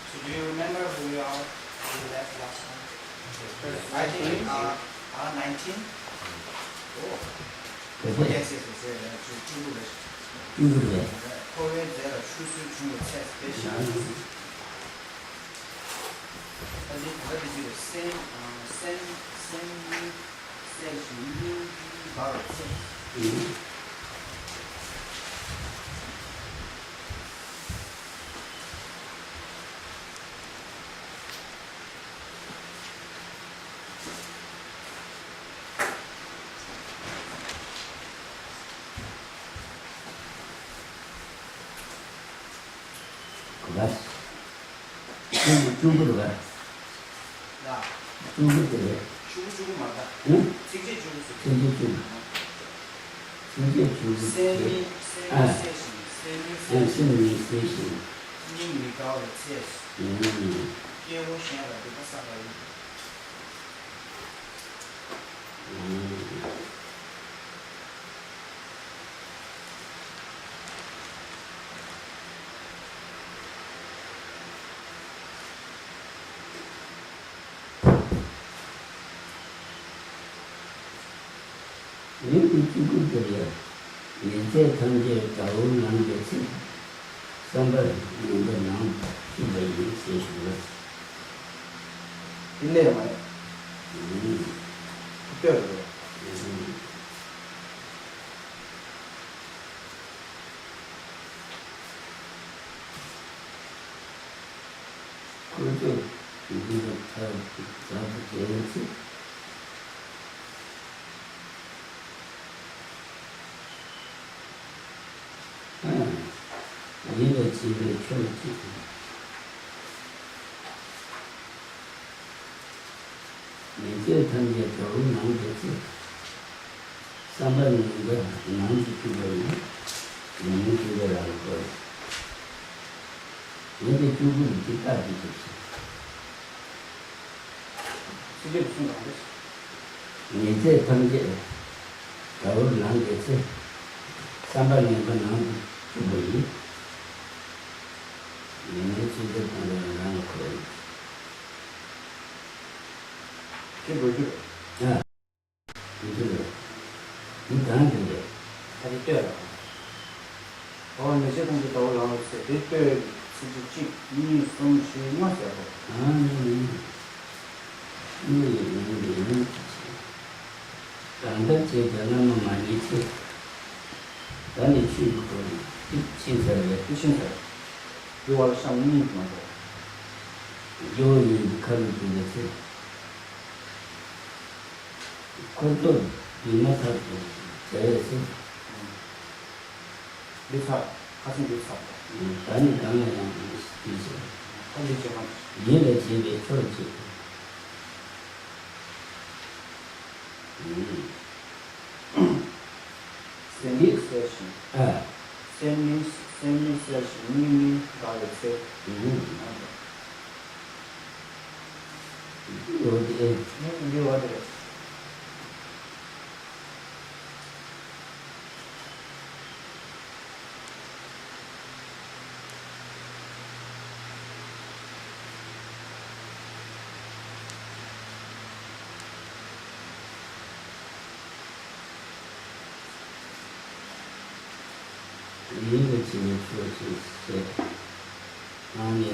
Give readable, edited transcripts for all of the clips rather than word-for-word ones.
So do you remember who we are? We left last time. I think R19. Oh. Yes, yes, yes. 중국어. 코리아 제가 출수 중국 책 스페셜. 아직 가지고 same 바로 책. 중국으로 가. 나. 중국으로. 중국 맞다. 응? 세계 중국. 세계 중국. 세미 세미. 英语高的测试。业务线的这个3个亿。중국들이요. 인쇄 통제 자원 낭비지. 선발 이런 낭 이거 있으시고. 있네요, 많이. 특별히. 그것도 우리가 다 잡아야지. 얘가 집에 켜놓지. 이제 단계 좋은 낭비지. 쌈바는 거 낭비기를 낭비기를 알고. 얘네 죽은 뒤까지 줬어. 그게 무슨 말이지? 이제 단계 좋은 낭비지. 쌈바는 거 낭비기를 얘네 집에 가는 거. 그게 뭐지? 야, 이거 하는데. 다시 뛰어라. 이제 공부 더 올라오고 있어요. 그때 진짜 이미 좀 쉬었어요. 다른 제 전화만 많이 있지. 다른 취고 신사에 신사요. 6월 3일 정도. 요일 가는 중에서 그것도 이마사도 제에서 리사 가슴 리사. 많이 강해야 있어. 컨디션 얘네 집에 켜지. 세미 세션. 세미 세션 미미 가르세. 어디에? 이게 와드레. 얘네 집에 켜지. 아니야.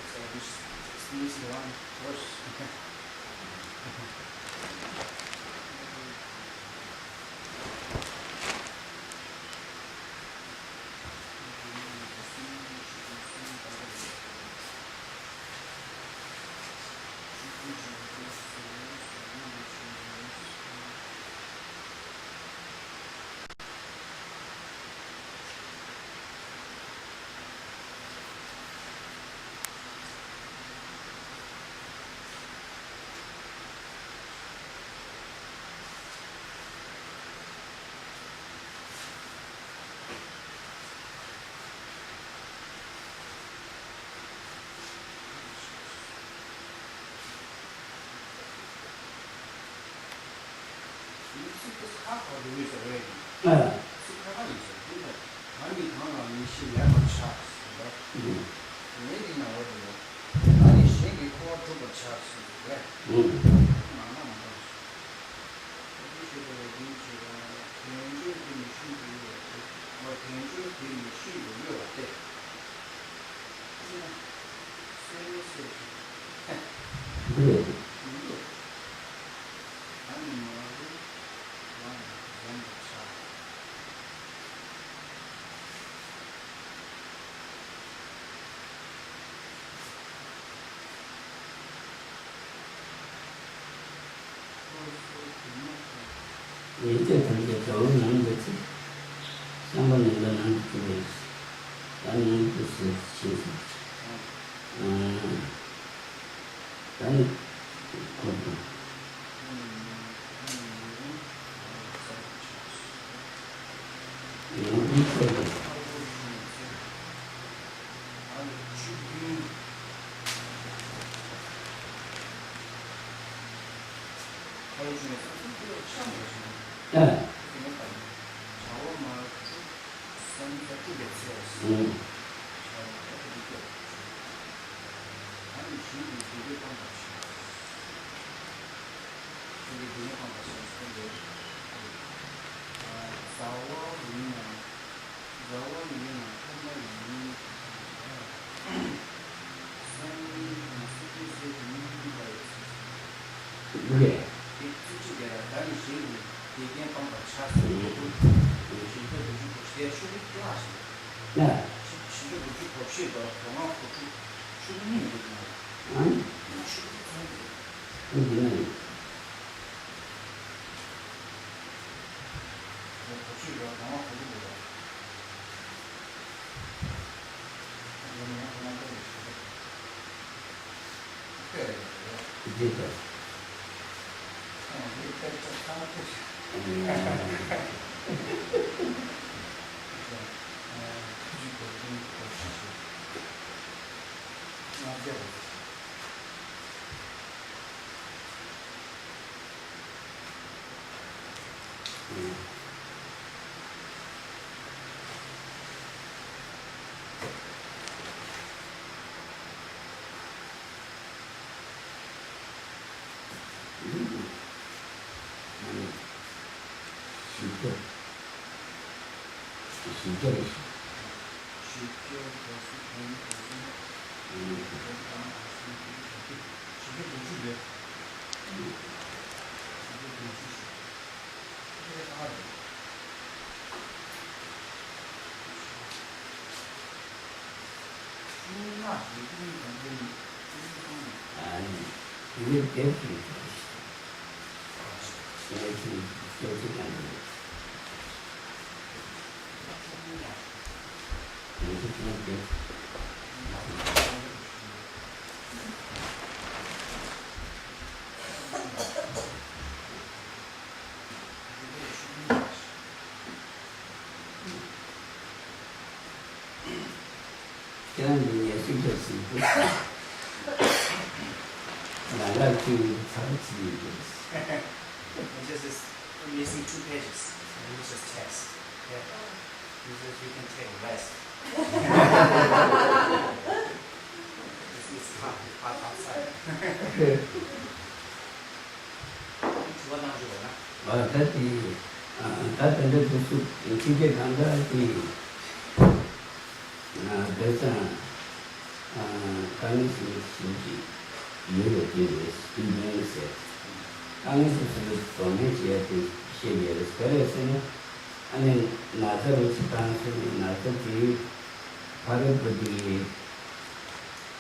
So this sneeze one worse. This half of the week already. 많이 강한 21번 찼어. maybe now 아니 생기 코어 두번 찼어. 왜? 그래. 이때 단계 겨울 나는 거지. 상반 연관하는 쪽에 있어. 나는 글쎄, 신세. 나는, 그래. 야, 아니, 여기는 이제 시절이 아니, 이게 배우기 배우기 안 돼. interesting. And I like to try to do this. It's just this, we're missing 2 pages. So it's just text. Yeah. You can take rest. It's hot outside. 主要当主人了。他等着读书，直接看到德上刚是书记，也有这个一年的事，刚是多年前的写的，后来是呢，俺拿着是当时拿着的，发的不的，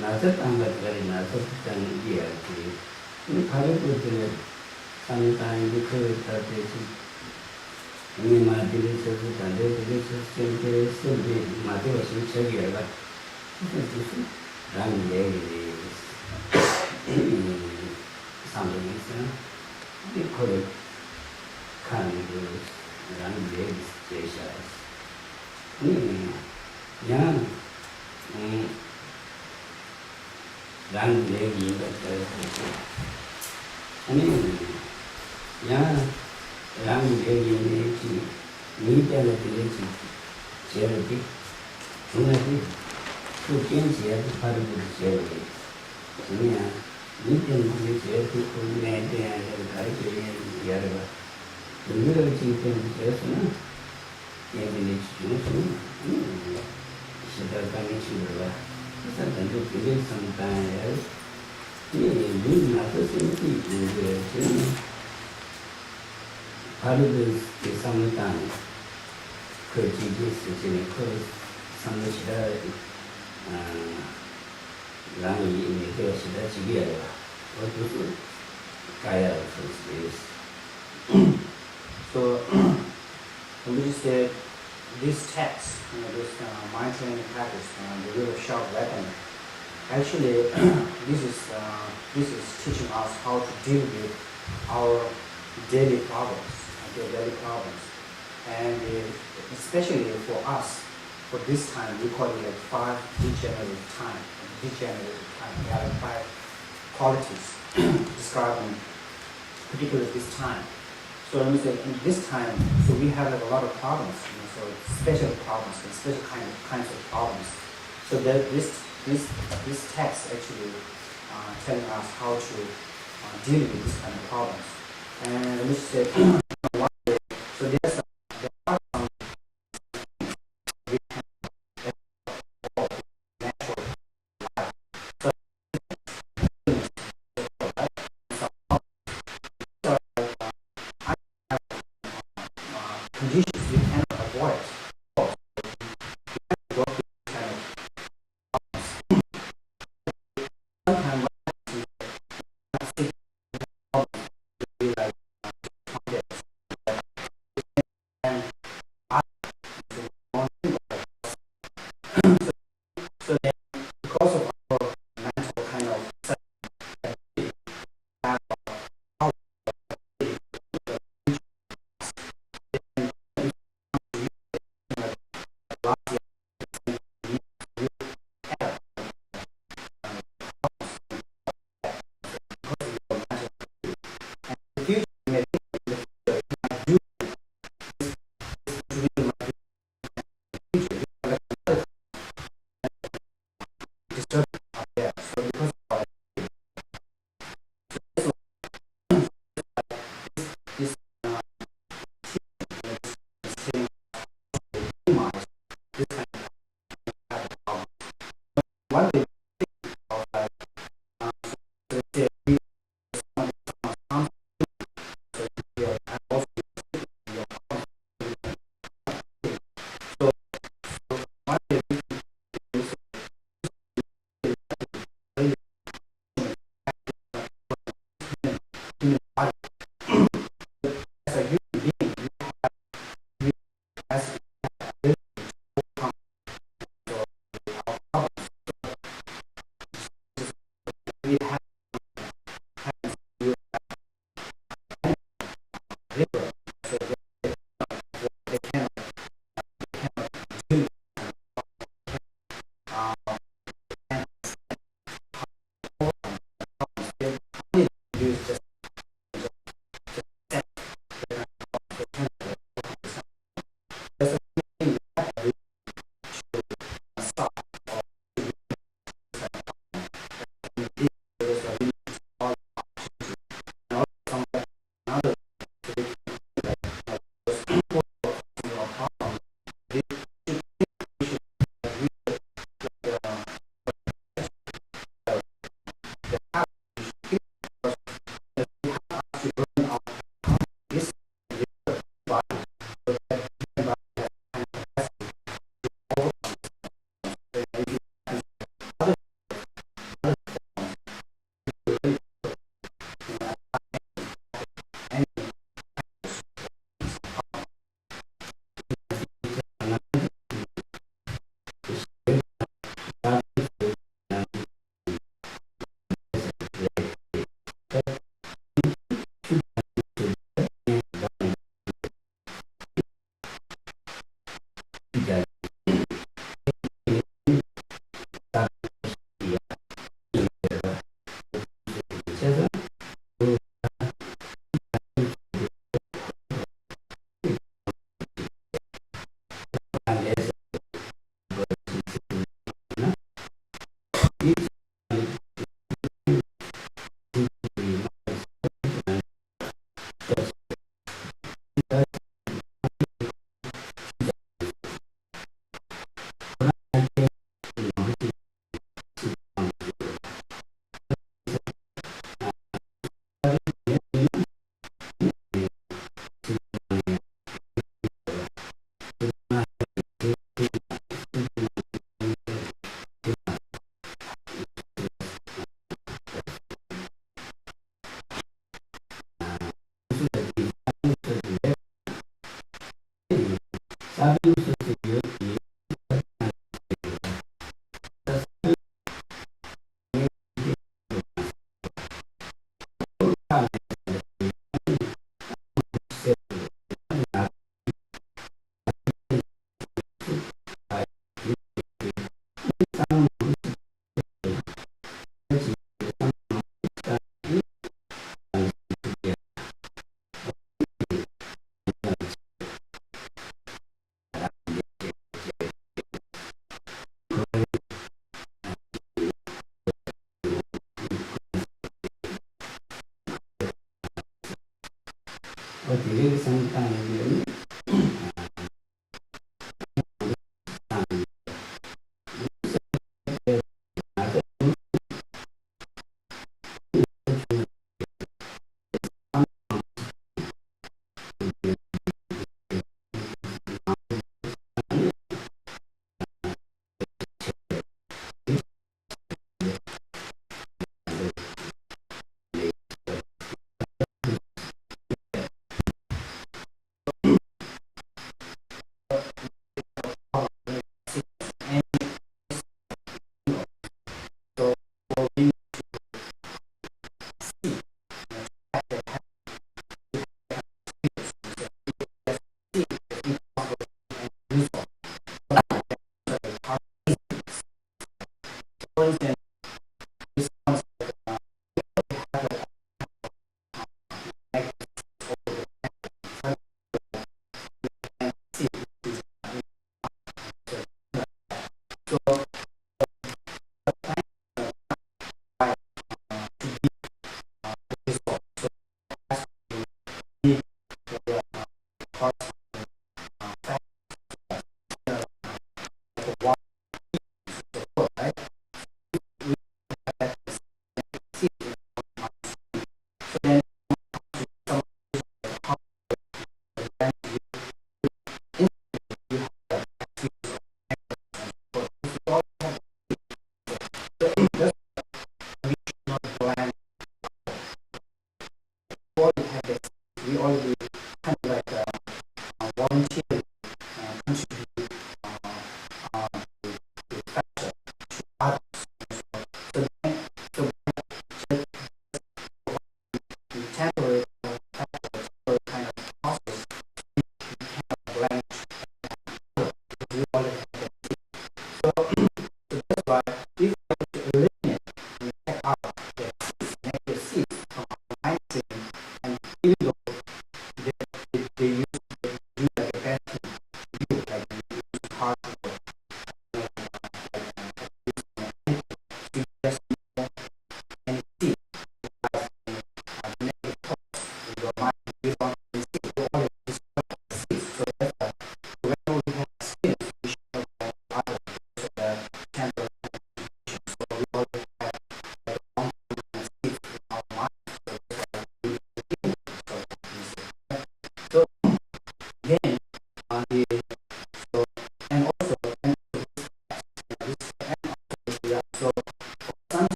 拿着当个这里拿着当第二的，你发的不的，上当一个他的是。你妈这个车是干的，这个是现在手里妈这个是车里了，这就是让你来上的意思，你可以看那个让你来接下来，让你来应该让你来应该去，你变得这个去接了的，从来的不坚持还是他的不是接了的，怎么样？你变得这个接的可能那这样这个开始也了吧？有没有今天接什么？现在的去用什么？现在刚刚去了吧？现在就这个上班呀，你拿着身体那个真。하루도 상담 그 지지 수준의 그 상담시다 라니 이제 시다 지기야 어디서 가야 So we just said this text, this mind training practice, the little sharp weapon. Actually, this is teaching us how to deal with our daily problems. And especially for us, for this time, we call it like 5 degenerative time. We have 5 qualities describing particularly this time. So let me say, in this time, so we have like a lot of problems, so special problems and special kinds of problems. So that this text actually telling us how to deal with this kind of problems. And let me say, so there are some we can natural life. So conditions we cannot avoid. Sometimes we like direct sometimes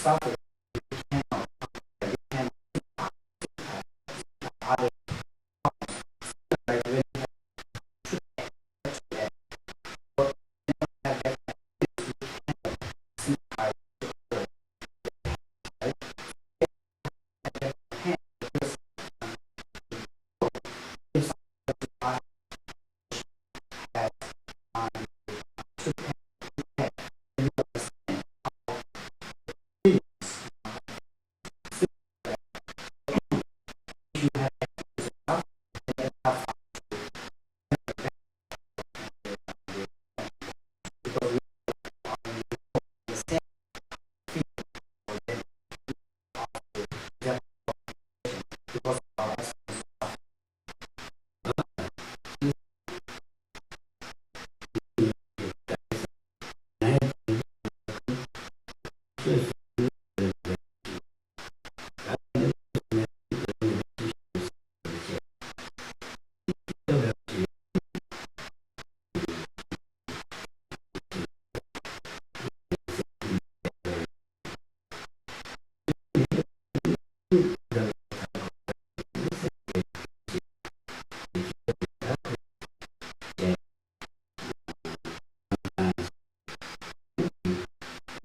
suffer. You cannot other like when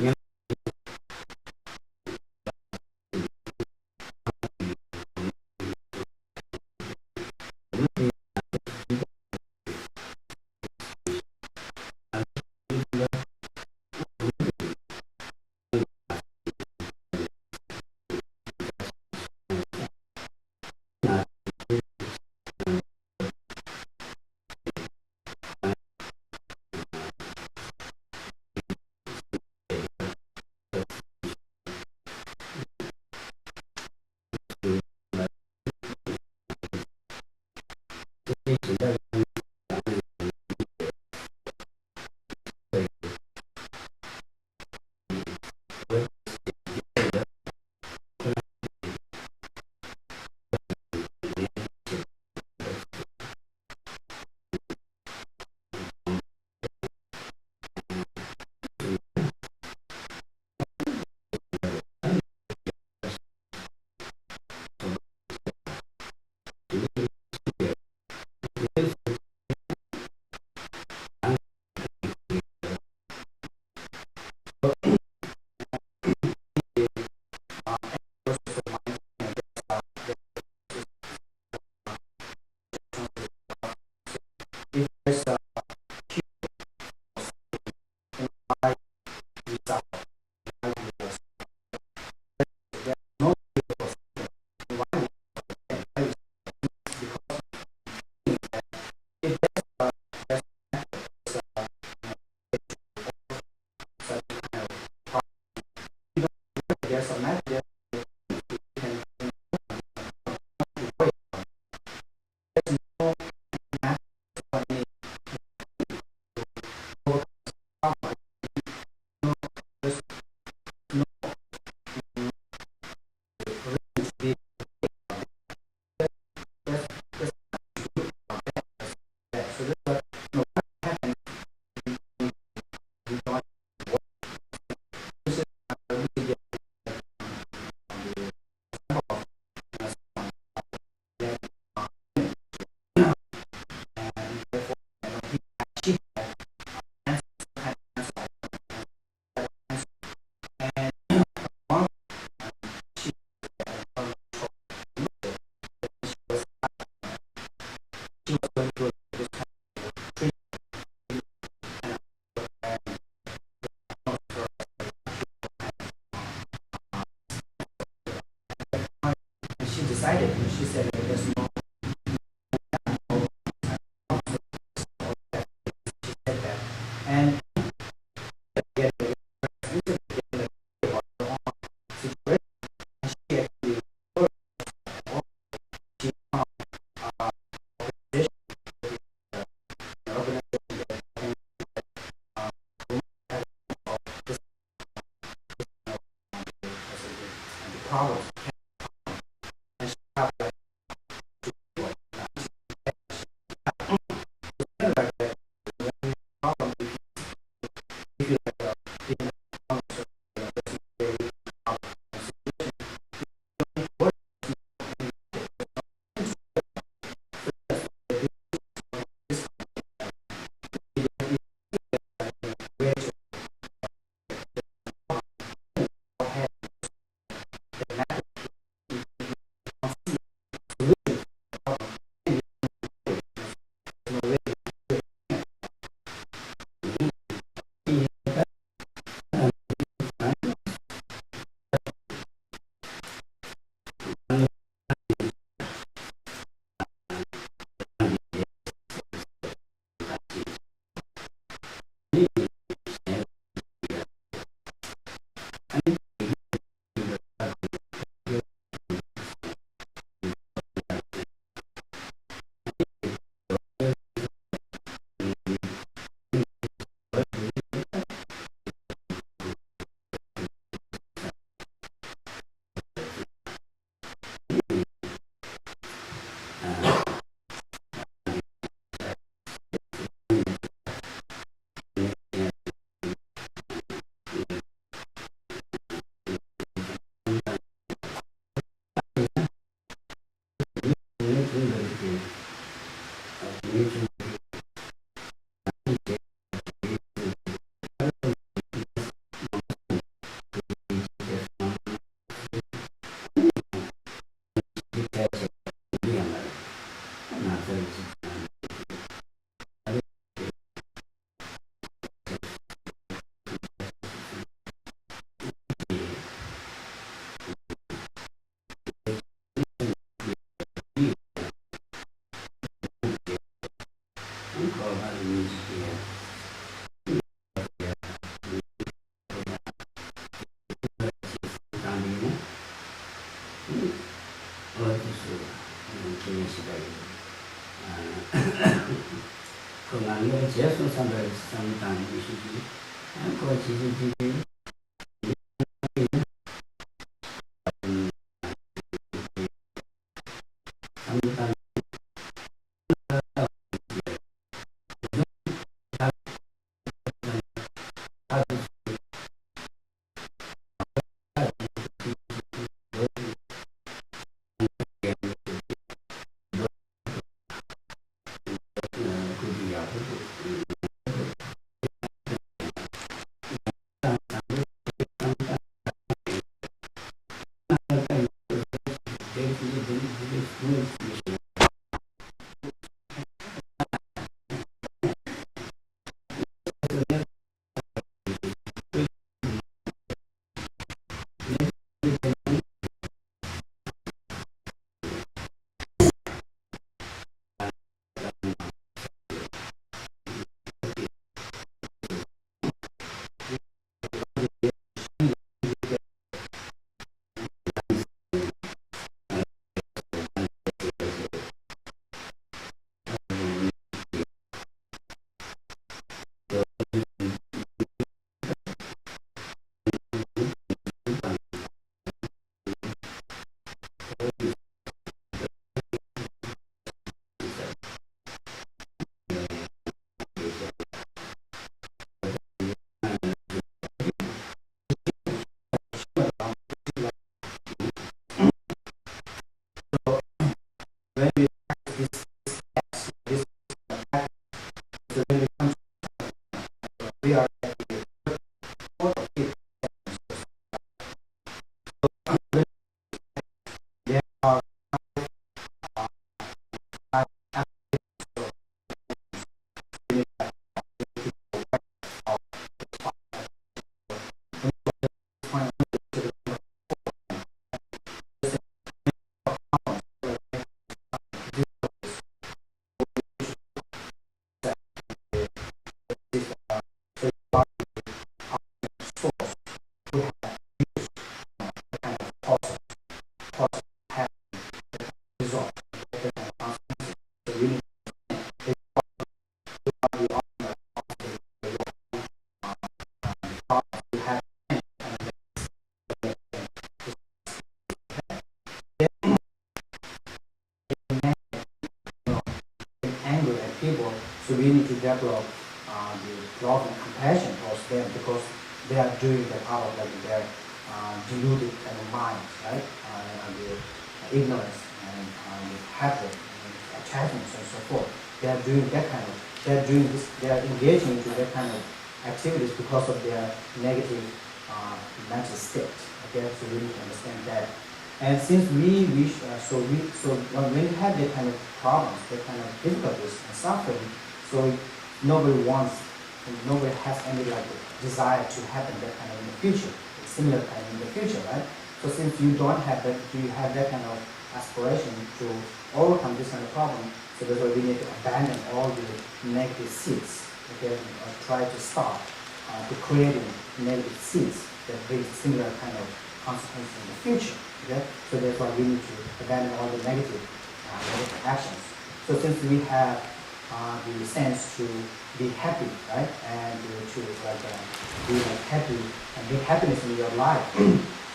you have that there's a map there. She decided, she said there's no and yeah, problems. And she have like problem if you like 因为结束上的相当于是过其实So we need to develop the love and compassion towards them because they are doing that out of like their deluded kind of mind, right? The ignorance and the habit and attachments and so forth. They are doing that kind of. They are doing this. They are engaging into that kind of activities because of their negative mental state. Okay, so we need to understand that. And since we wish, so when we have that kind of problems, that kind of difficulties and suffering, so nobody wants, nobody has any like desire to happen that kind of in the future, similar kind in the future, right? So since you don't have that, do you have that kind of aspiration to overcome this kind of problem? So that's why we need to abandon all the negative seeds, okay, or try to stop to creating negative seeds that bring similar kind of consequences in the future. Okay? So that's why we need to abandon all the negative actions. So since we have the sense to be happy, right, and to like be like happy and bring happiness in your life,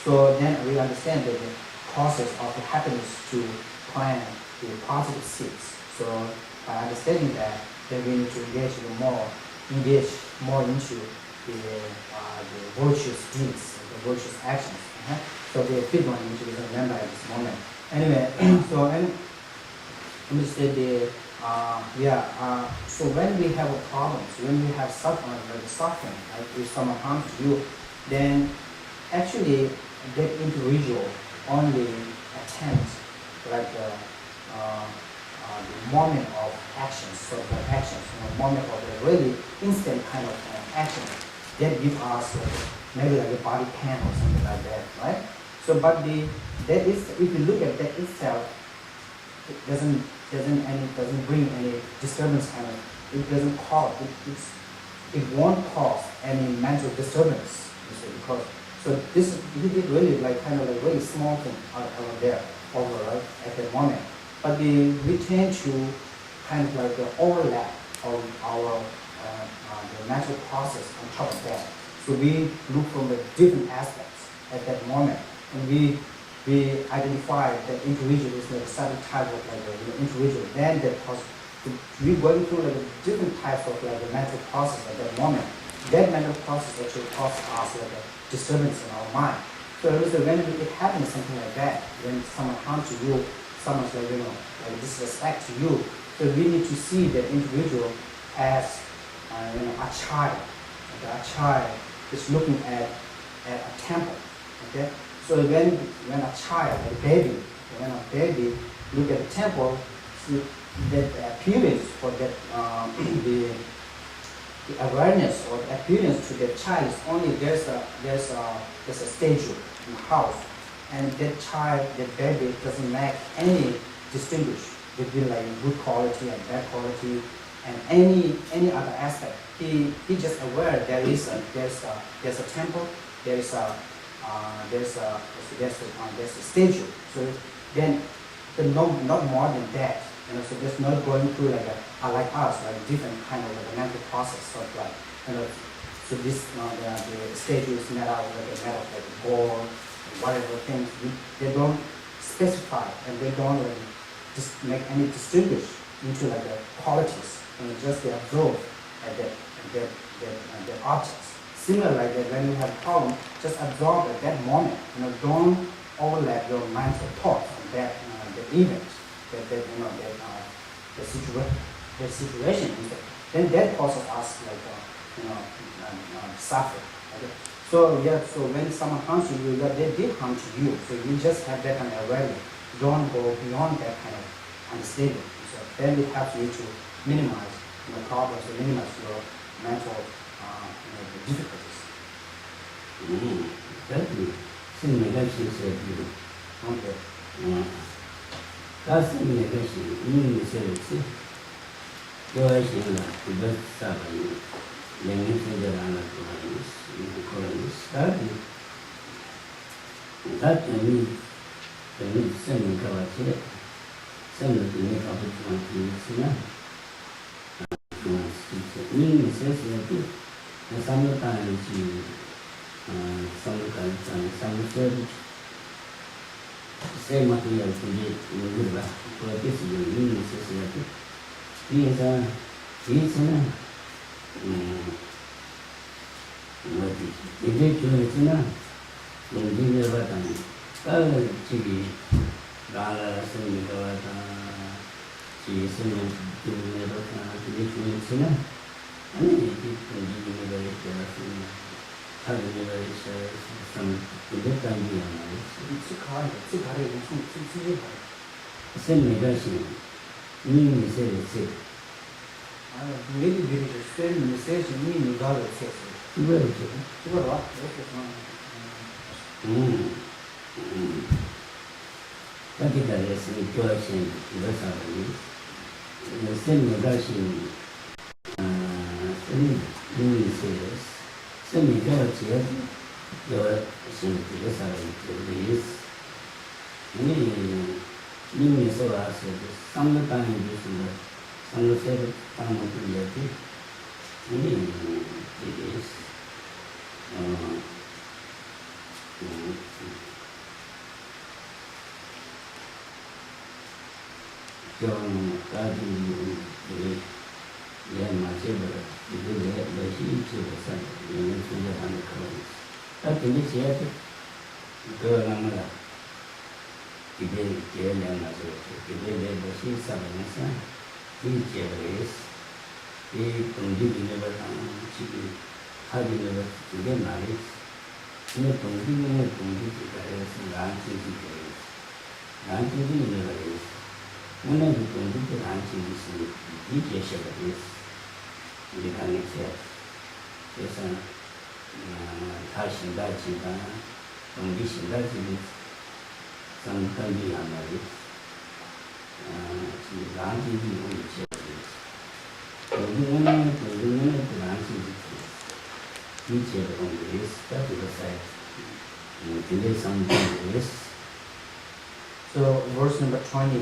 so then we understand that the process of the happiness to plant the positive seeds. So by understanding that, then we need to engage more into the virtuous deeds, the virtuous actions. So the fifth one you should remember at this moment. Anyway, so and let me say so when we have a problem, when we have suffering, like if someone harms you, then actually that individual only attempts like the moment of actions, so the actions, moment of the really instant kind of action that give us maybe like a body pain or something like that, right? So, but that is, if you look at that itself, it doesn't bring any disturbance kind of. It doesn't cause. It won't cause any mental disturbance. You see, because so this is really like kind of like very small thing over there, right at that moment. But we tend to kind of like overlap our the mental process on top of that. So we look from the different aspects at that moment, and we identify that individual is like a certain type of like individual. Then that we going through like different types of like the mental process at that moment. That mental process actually causes us like a disturbance in our mind. So when it happens something like that, when someone harms to you, someone's like like disrespect to you, so we need to see that individual as a child. Okay? A child is looking at a temple. Okay, so when a child, a baby, when a baby look at the temple, see that appearance for that the awareness or the appearance to the child is only there's a statue in the house, and that child, that baby doesn't make any distinguish between like good quality and bad quality and any other aspect. He just aware there's a temple, there's a statue. So then not more than that. So there's not going through like like us, like different kind of like a mental process of like so this the statue is made out of like gold, whatever things. They don't specify and they don't like just make any distinguish into like the qualities, and just they absorb at the objects. Similar like that, when you have a problem, just absorb at that moment. Don't overlap your mental thoughts on that the event, the situation is that. Then that causes us like suffer. Okay? So when someone harms you, they did harm to you. So you just have that kind of awareness. Don't go beyond that kind of understanding. So then it helps you to minimize problems, to minimize your mental difficulties. Exactly. 是每个形式的地方。Okay. 但是每个形是有爱心的，这个啥玩意？人民生的人了，可能是他等于生命开发起来，生命等于搞不出来是呢。人生是的，那三个当然是。三个设计，谁嘛都要自己有吧，或者是有应用设施的。第一次呢，我就是呢，这个话当，这个拉了生命的话当，这生命就是那个这个就是呢，这个是。他的那个是有的感觉嘛，最卡的人从最好。是每个是，你是。maybe certain message meaning God says. 이거요. 이거 봐. 여기다 했으니 교학생 이거 사람이 생명과 신 생명이生命这个节要是这个啥这个意思，你说啊是三个单元就是三个这个单元不也对，这个意思，叫大家也蛮这个。这个也是一直的上，也能出现他的可能。他等于写的，个那么了，这两个是，这个是啥个呢？这节的是，这东西那个上，这个他的那个这个哪里？那东西这个是蓝经济的，蓝经济那个意思。我那个东西的蓝经济是理解写的意思。你看那些，就是他现在基本上，你现在就是上根据他们的，是蓝经济有一些的，我们不蓝经济，理解的东西是在这个赛，这个上面的。So verse number 20.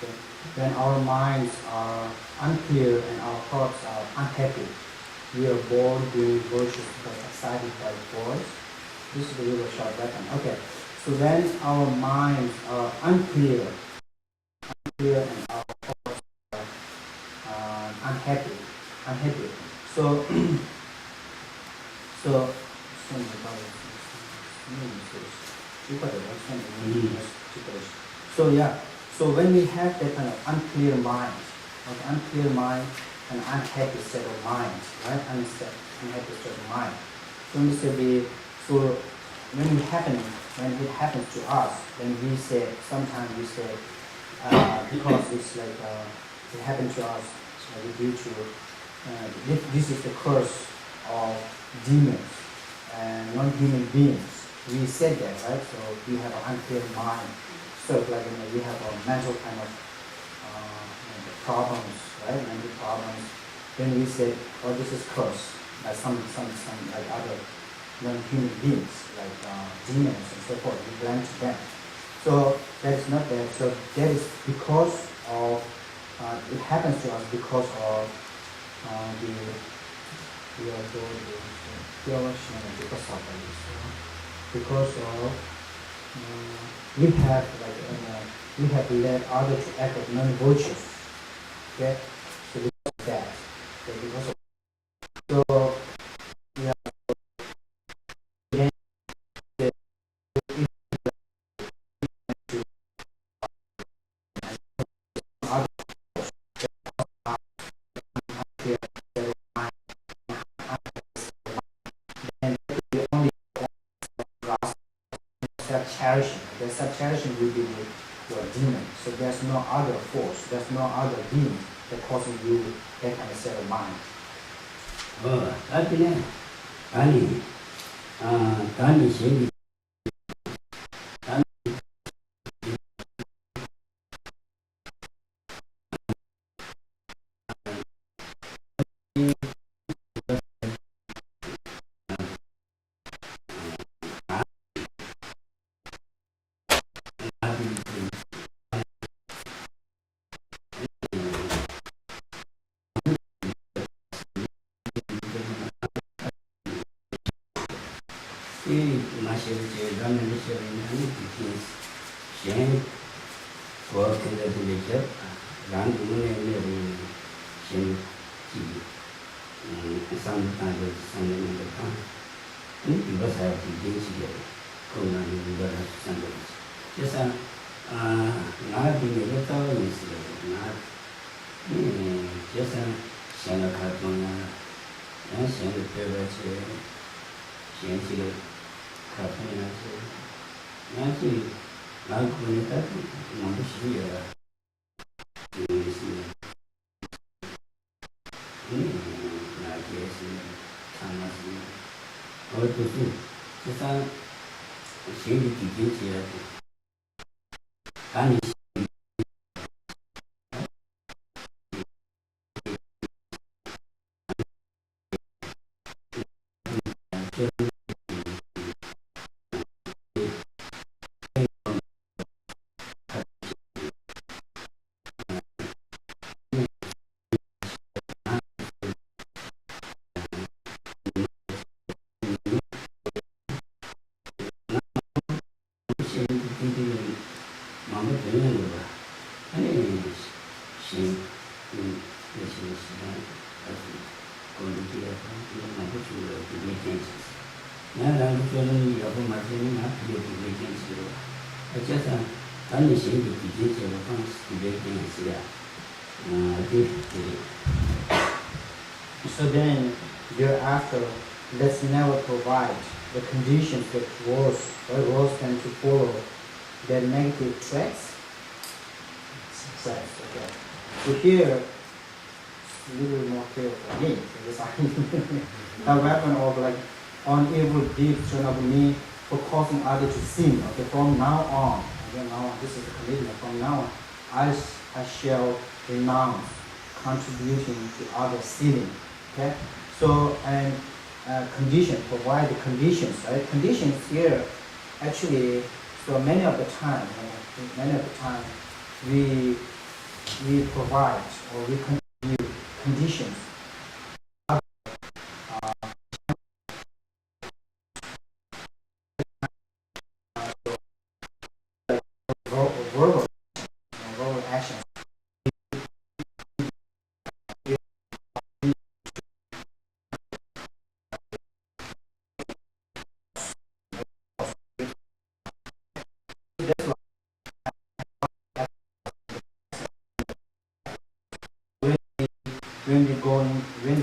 Okay? When our minds are unclear and our thoughts are unhappy, we are bored, being virtuous, but excited by voice. This is the real short weapon. Okay, so when our minds are unclear and our thoughts are unhappy. So, so yeah. So when we have that kind of unclear mind, and unhappy state of mind, right? Unhappy state of mind. So when it happens to us, then sometimes we say, because it's like it happened to us due to this is the curse of demons and non-human beings. We said that, right? So we have an unclear mind. So like we have a mental kind of problems, right? Mental problems. Then we say, oh, this is curse. Like some like other non-human beings, like demons and so forth. We blame to them. So that is not that. So that is because of it happens to us because of because of we have led others to act as non-virtuous. Okay, so because of that, so because of so yeah. Self-cherishing. The self-cherishing will be your demon. So there's no other force, there's no other being that causes you that kind of state of mind. 아니네. 단이 생기. So then, thereafter, let's never provide the conditions that was tend to follow their negative tracks. Okay. So here, a little more clear for me, because the weapon of like on evil deeds turn up me for causing others to sin. Okay, from now on, this is the commitment. From now on, I shall renounce contributing to others sinning. Okay, so and provide the conditions. Right, conditions here actually. So many of the time we we provide or we contribute conditions verbal, verbal actions. When we go in, when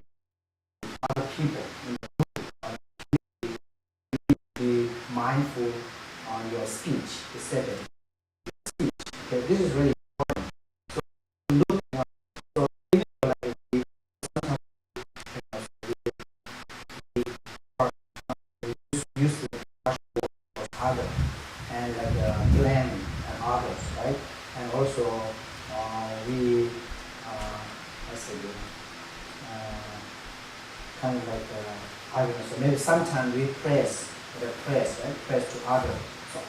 other people, be mindful on your speech, etc. Okay, this is really important. So look at so even like we used to brush for others and like blame and others, right? And also we let's say kind of like argument. So maybe sometimes we praise, right? Praise to others. So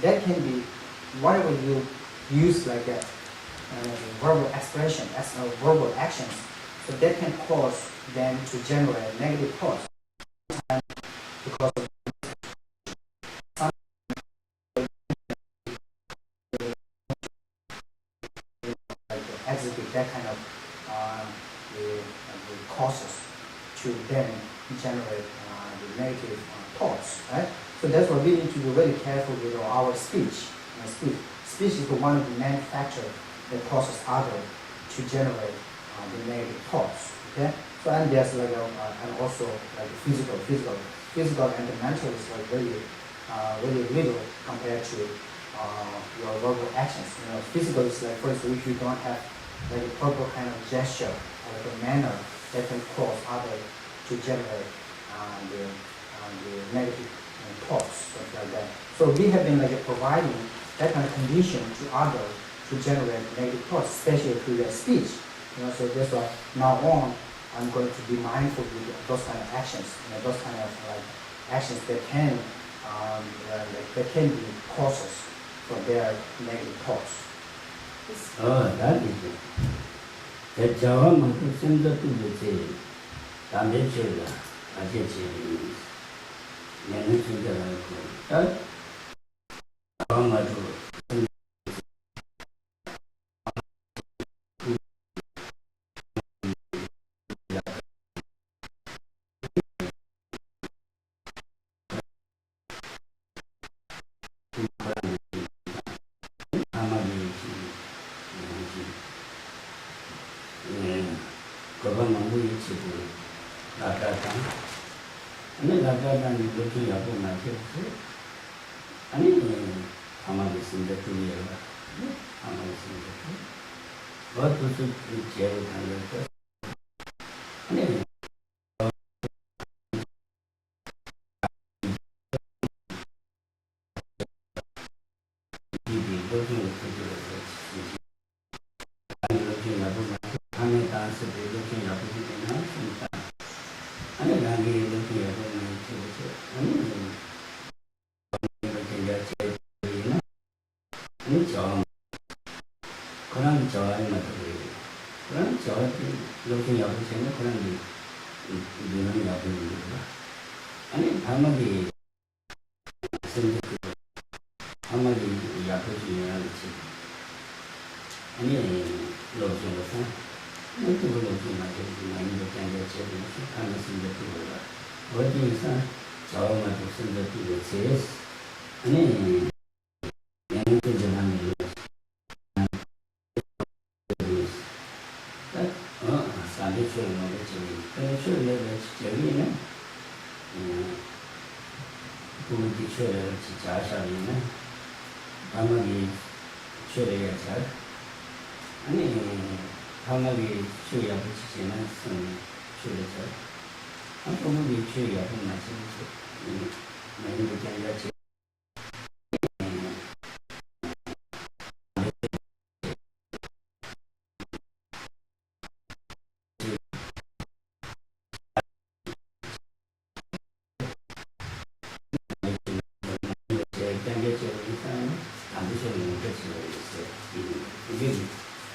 that can be whatever you use like a verbal expression, as verbal actions. So that can cause them to generate negative thoughts. Because of like exhibit that kind of the causes to then generate the negative thoughts, right? So that's why we need to be very careful with our speech. Speech is the one of the main factors that causes others to generate the negative thoughts. Okay, so and there's like and also like physical and the mental is like really little compared to your verbal actions. You know, physical is like, for example, if you don't have like a proper kind of gesture or like a manner that can cause others to generate the negative thoughts, stuff like that. So we have been like providing that kind of condition to others to generate negative thoughts, especially through their speech. You know, so that's why now on I'm going to be mindful with those kind of actions. You know, those kind of like actions that can be causes for their negative thoughts. that is it. The Java Matu Sindha to the Chili, Tamechilla, Ajechi, Yanachilla, that Java Matu.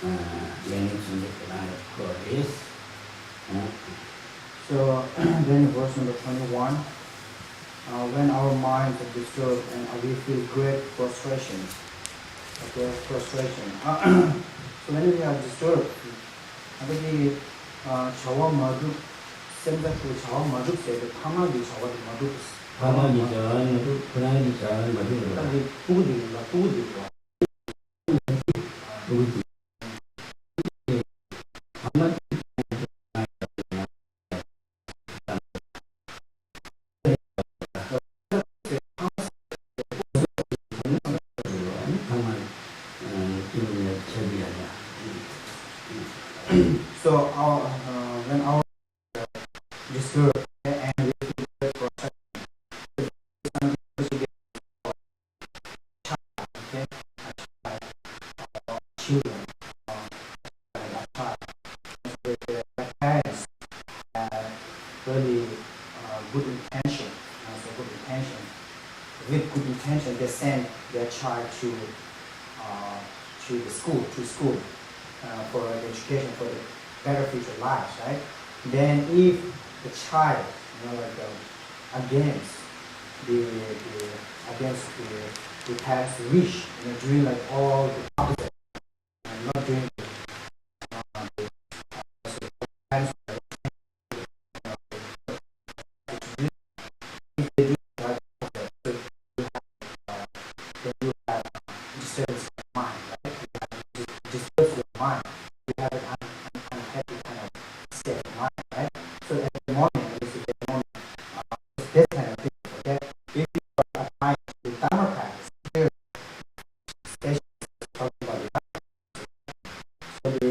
managing the progress. So then verse number 21, when our minds are disturbed and we feel great frustration. Okay, frustration. So when we are disturbed, अभी 자와 마둑 생각도 자와 마둑 세도 파마기 자와 마둑 파마기 전 마둑 분하기 전 마둑으로 딱이 부부들인가 부부들이야. 부부들 파마 So our when our disturbed and we feel great frustration, okay, children, their parents really good intention, good intention. With good intention, they send their child to the school for education, for the better future lives, right? Then if the child, against the parents' wish, doing like all the opposite, and not doing the parents' if they do like then you have disturbance of mind, right? You have disturbance of mind. You have an unhappy kind of state of mind, right? So at the morning, this kind of thing, okay? If you are applying the Dharma practice, here, especially talking about the Dharma, so the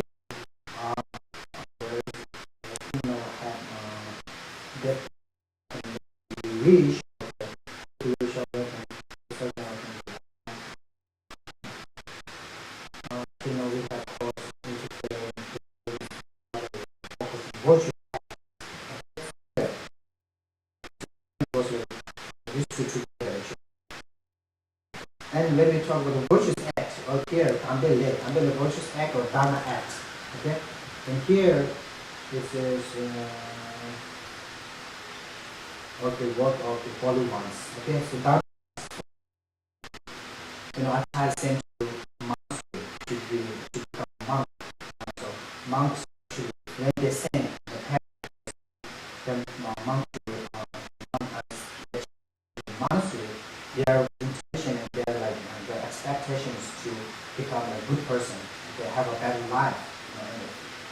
that the wish we have course virtue and when we talk about the virtuous act, or here under the virtuous act or Dharma act, okay, and here this is work of the holy ones, okay, so Dharma, I sent to monastery to become monk. So monks should, when they send the parents, monks to the monastery, their intention and their expectation is to become a good person. They have a better life.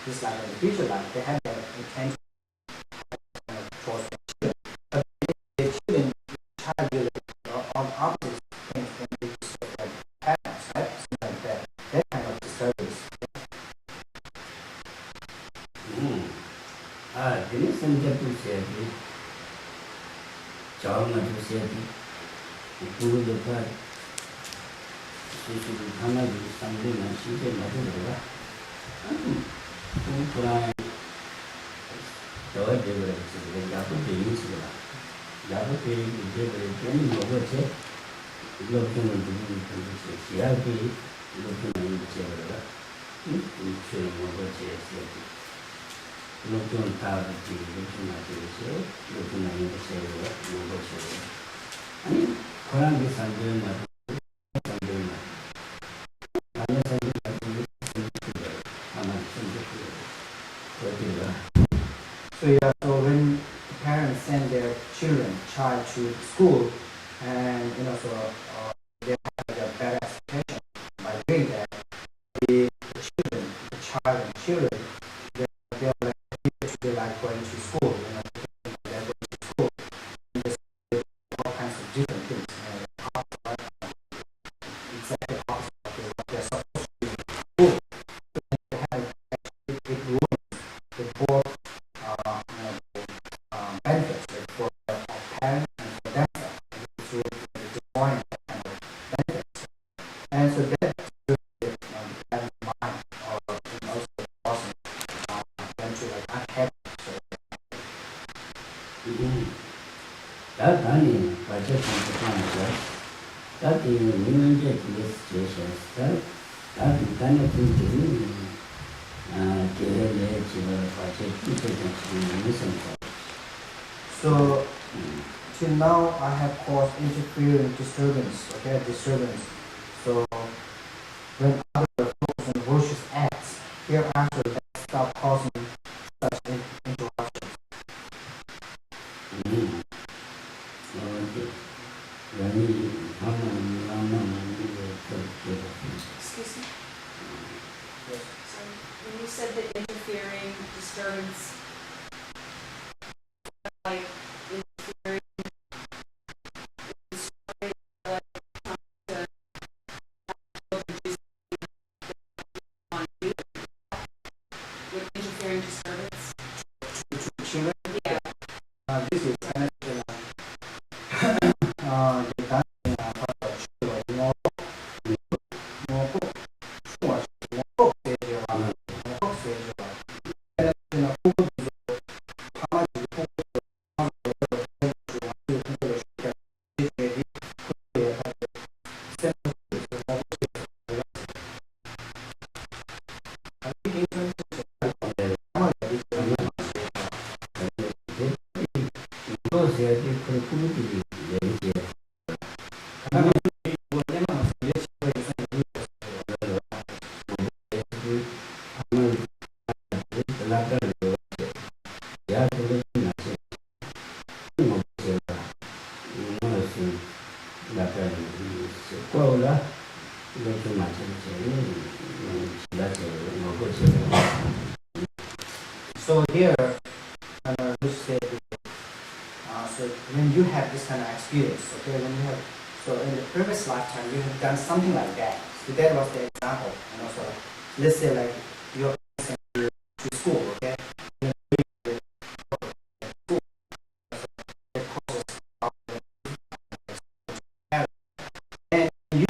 Just like in the future life, they have their intention towards their children. But the children try to do all opposite things when they disturb their parents, right? So like that kind of disturbance. Ini senjata siapa? Jauh macam siapa? Guru dekat susu hama di sambil nasi je macam berapa? Kurang jauh je berapa? Jauh pergi sekolah. Jauh pergi je berapa? Ni mula je. Lokal mungkin siapa? Lokal mungkin berapa? Ini mula je siapa? Lokal tahu je, lokal macam siapa? Lokal yang siapa? Mula siapa? Ani kurang di sambil macam sambil macam. Hanya sambil macam amat sambil. Betul. So when parents send their child to school, and so they have a better expectation by doing that. The child and children, they are like going to school, they're going to school, and they see all kinds of different things, exactly opposite of what they're supposed to do in school. So they have it ruins the both benefits for parents and for themselves. It's really destroying that kind of benefits. And so that having mind or also causing them to unhappy. Dah tadi baca tentang apa? Tadi minum je tulis situation. Tadi tanya tentang 계획에 지금 So till now I have caused interfering disturbance, okay, disturbance. So when other focus on virtuous acts, hereafter that stop causing such interruptions. Excuse me? Sorry. When you said that interfering disturbance, like interfering, on you, with interfering disturbance? Children, Yeah. this is So here, which said, so when you have this kind of experience, okay, when you have, so in the previous lifetime you have done something like that. So that was the example, and also, let's say like you're to school, okay. And you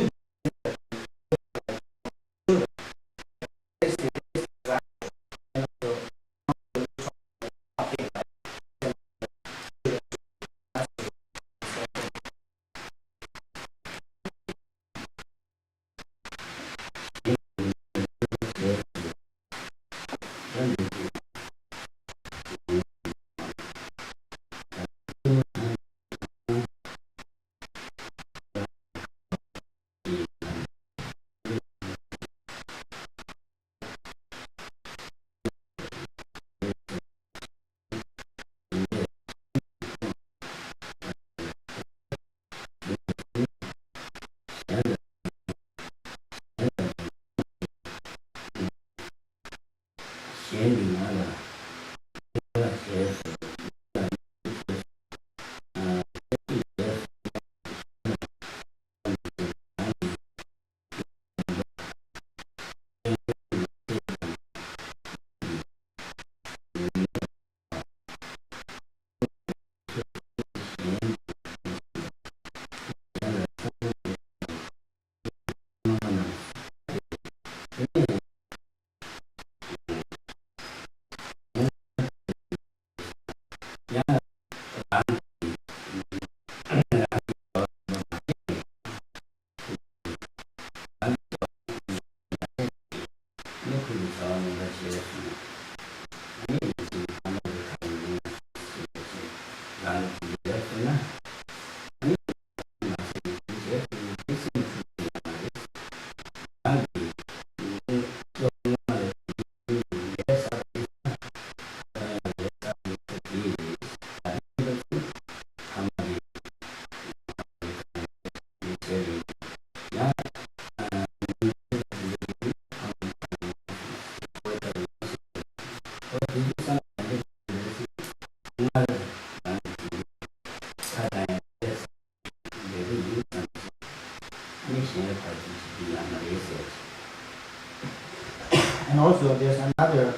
and also there's another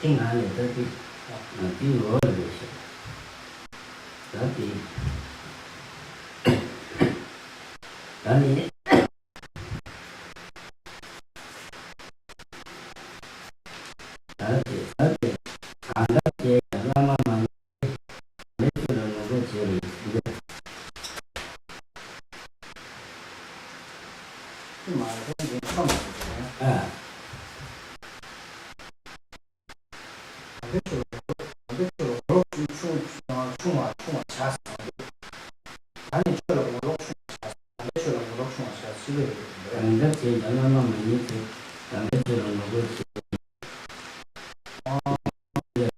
thing. 시도해 보겠습니다. 담배 제일 얼마나 많이 담배 들은 거고 아니 맞지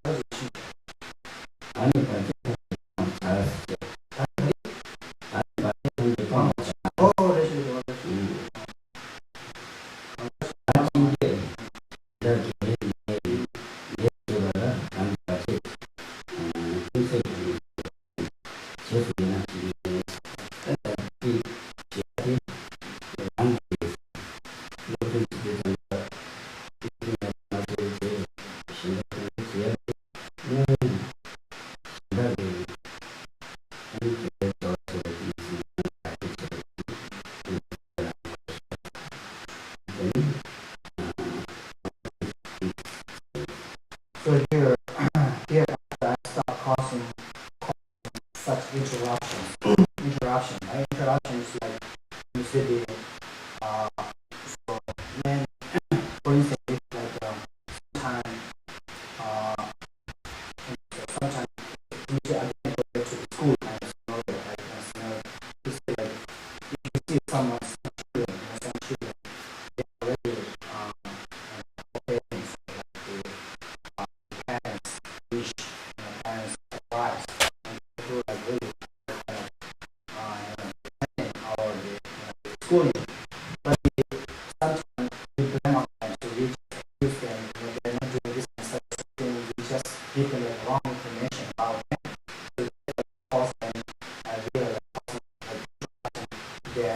잘했어. 아니 맞지 레시피 좋아요. 이게 이렇게 예술가가 남같이 분석이 재수이나 이 지하지 양국이 모든 지대전과 이들의 맛을 제 신뢰를 지하지 생각이 함께 떠서 So here, here I start causing such interruptions. Interruption, right? Interruption is like you said the so when for instance if like sometime sometimes you say I didn't go to the school and smell it, like smell it. You say like if you see someone's children, some children, they already parents like the parents wish parents advice and they do like really or the schooling. But sometimes we plan on them to reach them, they're not doing this and such thing, we just give them like wrong information about them. So it cause them realize their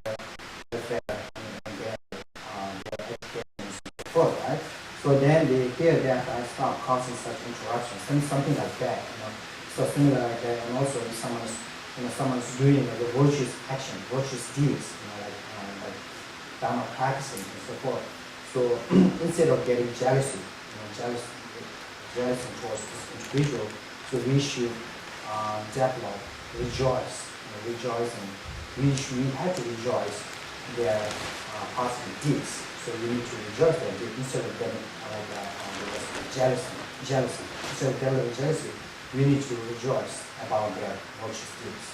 welfare and their education and so forth, right? So then they hear that I start causing such interruptions, something like that, So similar like that, and also if someone's doing like a virtuous action, virtuous deeds, like dharma practicing and so forth. So instead of getting jealousy, jealous towards this individual, so we should develop, rejoice, and we have to rejoice their positive deeds. So we need to rejoice their deeds instead of getting jealousy. Instead of developing jealousy, we need to rejoice about their virtuous deeds.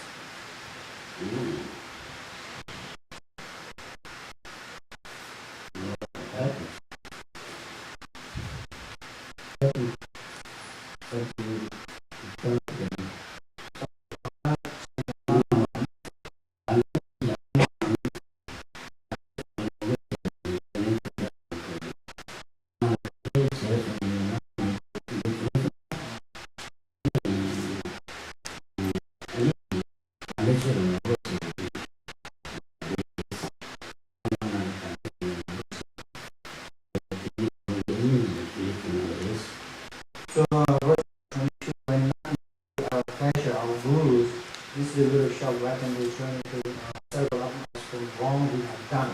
So verse 22, when not our pleasure, our gurus, this is a little short weapon we turn to several of us for wrong we have done.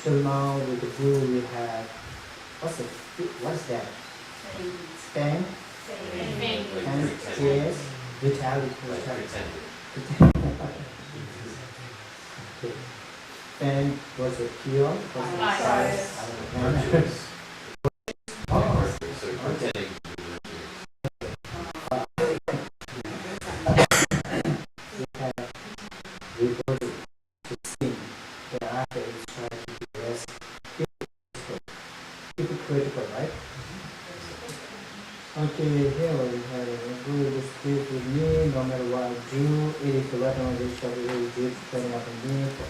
Till now with the guru we have, what's that? Fame, and tears, vitality. Fame was a cure, was a virtuous. Hypocritical, right? Okay, here we have a guru dispute with me, no matter what I do, it is the weapon of this shall be really good, training up in me for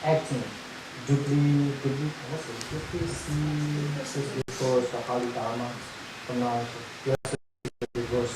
acting. What's it? Because the Holy Dharma, from now to reverse.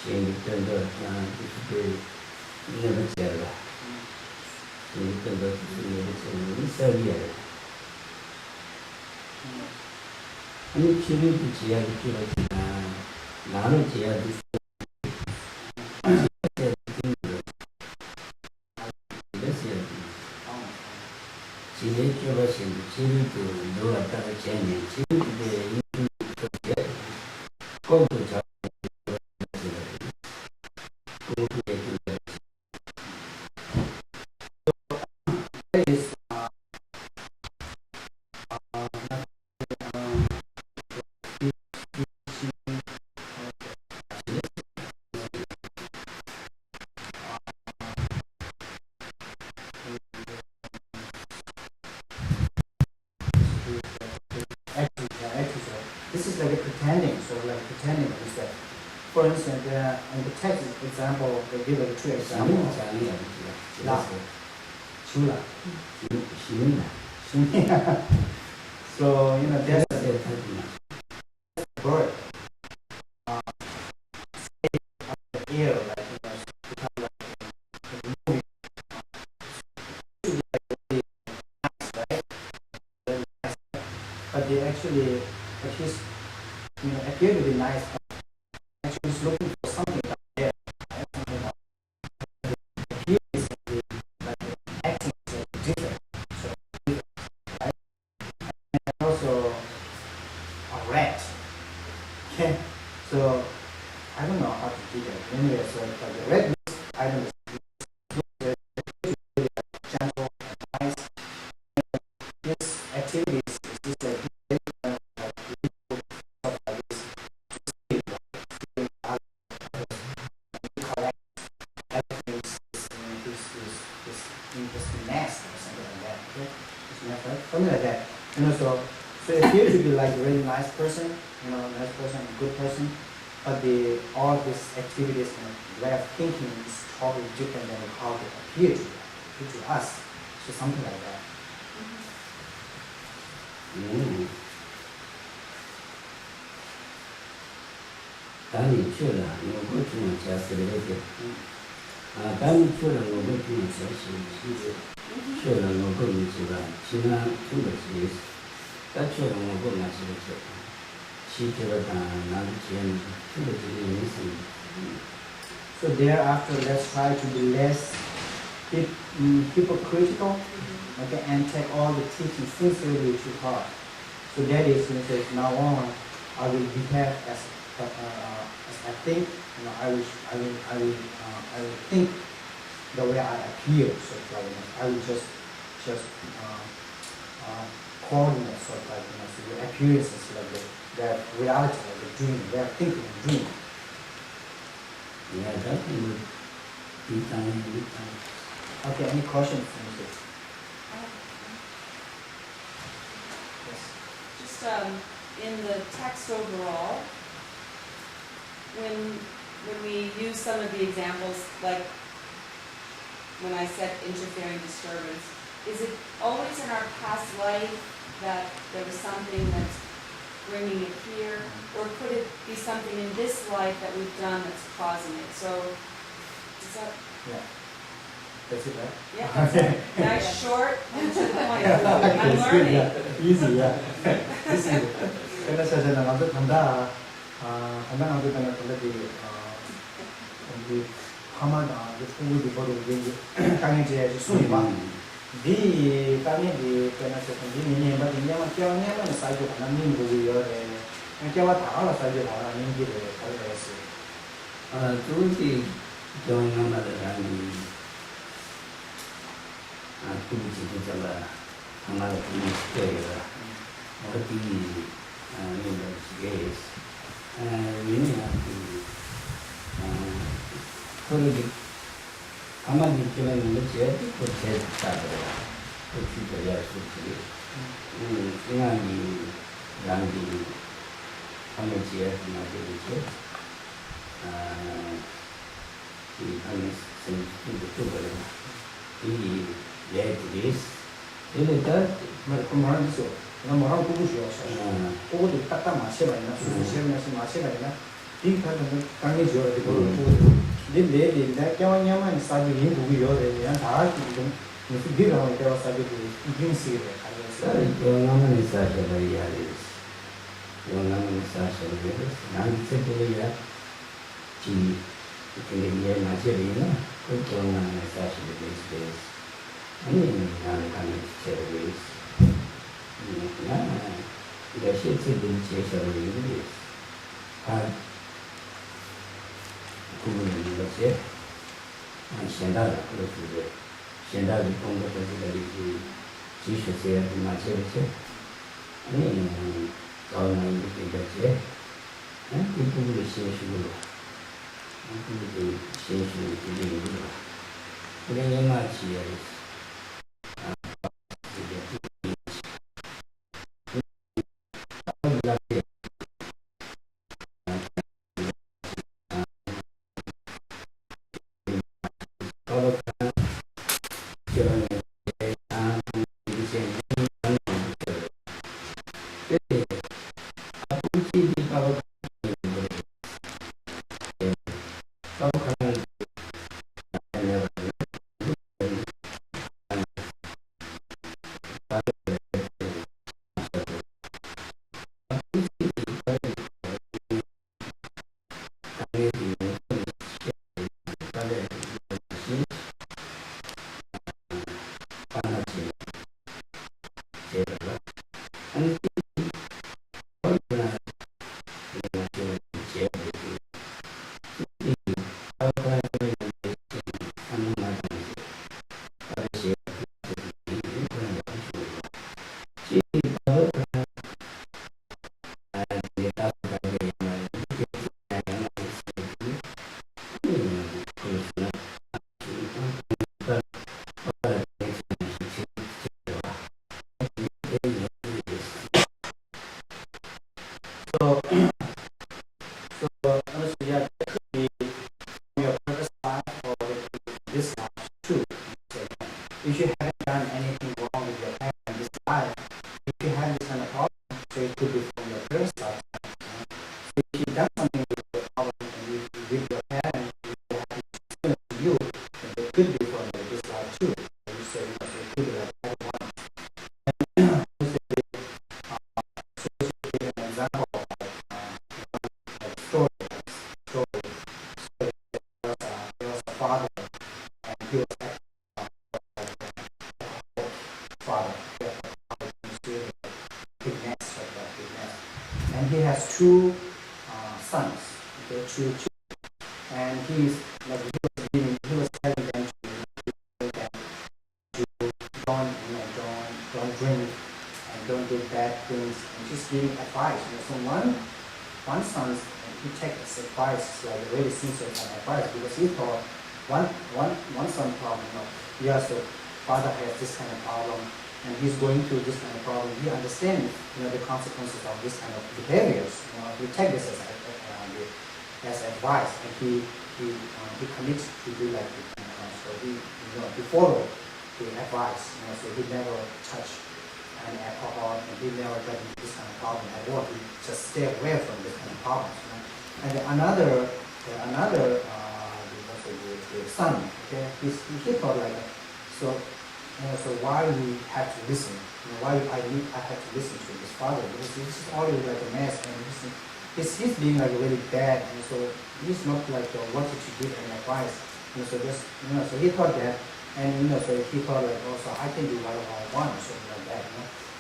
시행됐던 그 never tell. 시행됐던 그 never tell. 이사리야. 아니 지금도 지하도 필요하지만 나는 지하도 지뢰 좁아신 지뢰도 놓았다가 재네 지뢰도 꼭도 잘 is this is like a pretending, so like pretending is that, for instance, in the text example, they give like two examples. Chula. So, you know, there's a bird. The air, like, you know, become like moving. Right? But they actually, at least, you know, appear to be nice. But actually, is looking for something out there. Right? Something out there. Appear is like acting is different. So different, right? And also a rat. Okay, so I don't know how to do that. Anyway, so like the red looks, I don't know. Really gentle and nice. This activity is just like collect everything this nest or something like that. Okay, this nest, right? Something like that. You know, so it appears to be like a really nice person, you know, nice person, good person, but all these activities and way of thinking is totally different than how they appear to us. So something like that. 단이 출라 요거 좀 자세를 해게 단이 출라 요거 좀 자세를 출라 요거 이제가 지나 중국이 다 출라 요거 마시겠죠 시제가 나는 지금 중국이 있습니다. So thereafter, let's try to be less hypocritical, okay, and take all the teaching sincerely to heart. So that is, from now on, I will behave as I think. You know, I will think the way I appear. So like, you know, I will just coordinate sort of like, you know, so the appearances like their reality, like the dream, their thinking and dream. Yeah, that would be time. Okay, any questions from this? Yes. Just in the text overall, when we use some of the examples, like when I said interfering disturbance, is it always in our past life that there was something that's bringing it here, or could it be something in this life that we've done that's causing it? So, is that? Yeah. That's it, right? Yeah, that's it. Nice, short, and to the point. I'm That's good, learning. yeah. Easy, yeah. Easy. 그래서 저는 아무튼 건강하게 우리 하마다 우리 보러 이제 강의제 수리와 디 강의디 그래서 디 니마 디냐마 끼어냐마 사이즈 하나님 보고요래 끼어와 다가라 사이즈 하나님 길에 가르쳤어요. 두지 경험하다라는 두지 그자라 하나가 두지가 어디 universities 그러기 아마 느끼는 게 제일 좋다더라. 그 주제야 솔직히 인간이 양기 하면지에 하나들이죠. 이 하는 생각도 그래. 이 레드리스 이래다 그만 있어. 나 뭐라고 보고 싶어. 그것도 딱딱 마셔봐야 수수 시험에서 마셔봐야 이 카드는 강해져 되고 근데 내가 경험하면 사실 인구가 요래야 다 지금 무슨 비라고 해서 사실 인식이 돼. 영감은 사실은 이야기했어. 영감은 사실은 난 세계야. 지 이게 맞으리나 그 영감은 사실은 있어. 아니 나는 가는 제로 있어. 나 이게 실제로 제시하는 일이 아 구분이 것이 현대다 그렇게 현대의 공부들이 지식에 맞춰서 아니 저는 이렇게 됐지 이 부분이 신식으로 이 신식으로 들리는 그래 맞지요 If you haven't done anything wrong with your parents in this life, if you have this kind of problem, so it could be from your first life. So if you've done something with your problem and with your parents, you have to you, and it could be from this life too. So it could be like that one. And an example of like story. There was a father, and he was father, and he has two sons, okay, two children, and he was telling them to don't drink and don't do bad things, and just giving advice. So one son, he takes this advice like really sincere kind of advice, because he thought one son problem, yes, the father has this kind of problem, and he's going through this kind of problem. He understands, the consequences of this kind of behaviors. He take this as advice, and he commits to do like this. So he follow the advice. So he never touch any alcohol, and he never got into this kind of problem at all. He just stay away from this kind of problems. And another the son, okay, he thought like so. So why we have to listen? Why I have to listen to his father? Because this is already like a mess, and he's being like really bad, and so he's not like wanted to give any advice. So just so he thought that, and so he thought like also I can do whatever I want, something like that.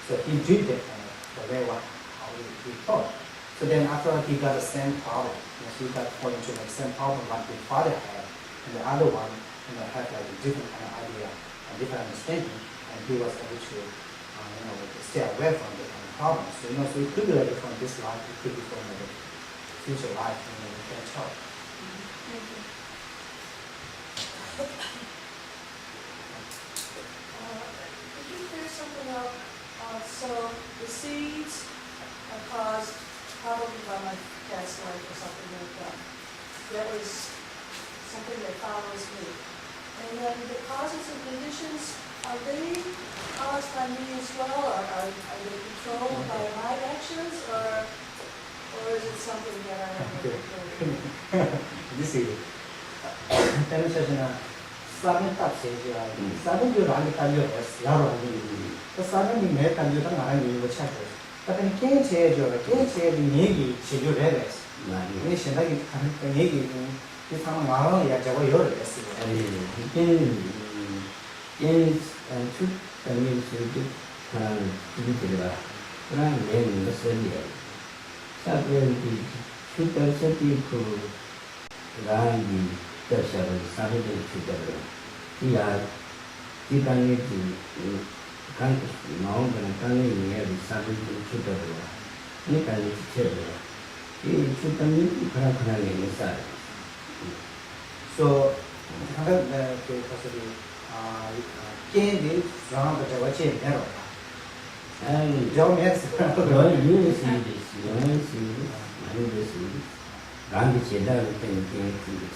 So he did that kind of the way how he thought. So then after he got the same problem, so he got fall into the same problem like his father had, and the other one had like a different kind of idea. Different understanding, and he was able to, stay away from the kind of problems. So it could be like from this life, it could be from the future life, we can't tell. Thank you. Could you clear something up? So the seeds are caused probably by my past life or something like that. That was something that follows me. And then the causes and conditions, are they caused by me as well? Or are they controlled by my actions? Or Or is it something that I have to do? This is penetration seven types seven जो रंग का जो है यार रंग तो seven में का जो ना रंग वो अच्छा है tapi ni kien che di negi che jo reves ni shenda ki negi ki sama ngaro ya jago yo reves इन छुट करने से जो चीज़ चलेगा पुराने में मसले है सब ये छुट कर सकती को रांगी दर्शक सामने छुट कर यार कितने की kan mau dengan kan ini ya bisa dicuci dulu. Ini kan dicuci dulu. Ini cuci ini kadang-kadang ini besar. so agar ke pasal kien di zaman berjawa cie mero jauh mer Kalau ini sih, mana sih? Rangi cedar itu yang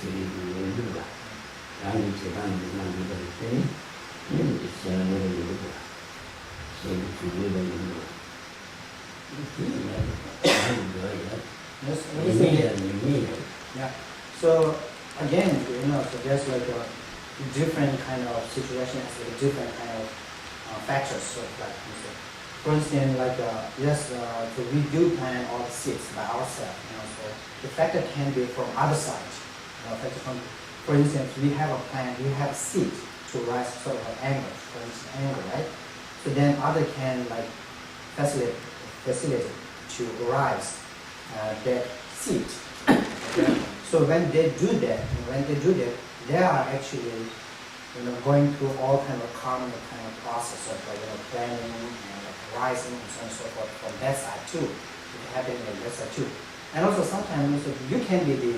ciri dulu lah. Rangi cedar mana itu ini siapa yang dulu. Yeah. So again, so there's like a different kind of situation, like different kind of factors. So like, for instance, like yes, so we do plan all the seats by ourselves. So the factor can be from other side. For instance, we have a plan, we have a seat to rise sort of an angle, for instance, angle, right? So then other can like facilitate to rise that seat. So when they do that, they are actually going through all kind of common kind of process of like planning and like rising and so on and so forth from that side too. It happens on that side too. And also sometimes also you can be the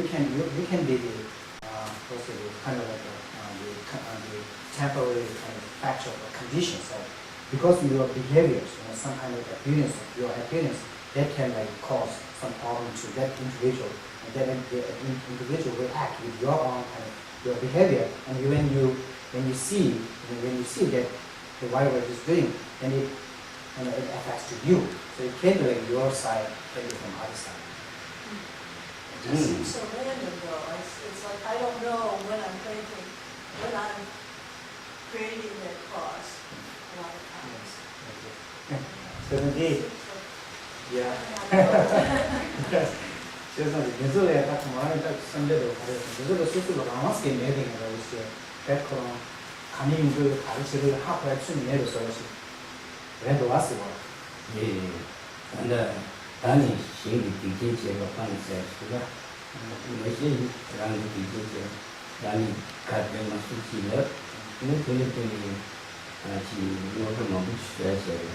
kind of like the temporary kind of factor or conditions because your behaviors, some kind of appearance, your appearance, that can like cause some problem to that individual, and then the individual will act with your own kind of your behavior, and when you see that the whatever it is doing, then it affects to you. So it can be like your side, can be from other side. It just seems so random though. It's like I don't know when I'm thinking, when I'm creating that cause a lot of times. So indeed, yeah. 그래서 예술에 딱 말을 딱 선배도 가르쳐. 예술의 수술로 강화스게 매딩을 하고 있어요. 백커럼 간이인들 가르치를 하고 해주는 예를 써서 그래도 왔어요. 예. 근데 단이 신기 디제가 판세가 뭐지? 그런 디제가 단이 가면 수치를 근데 그랬더니 아지 뭐도 너무 쉬어져요.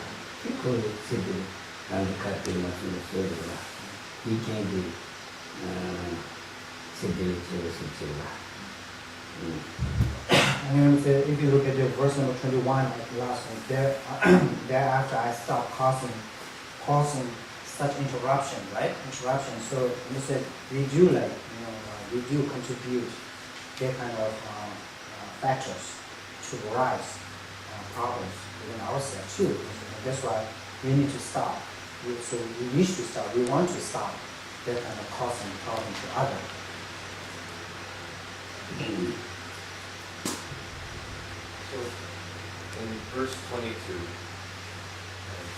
그 세도 단이 가면 수치를 이게 And if you look at the verse number 21 at the last one, thereafter I stopped causing such interruption, right? Interruption. So you said we do we do contribute that kind of factors to rise problems within ourselves too. And that's why we need to stop. So we wish to stop. We want to stop that kind of causing problem to others. So in verse 22, it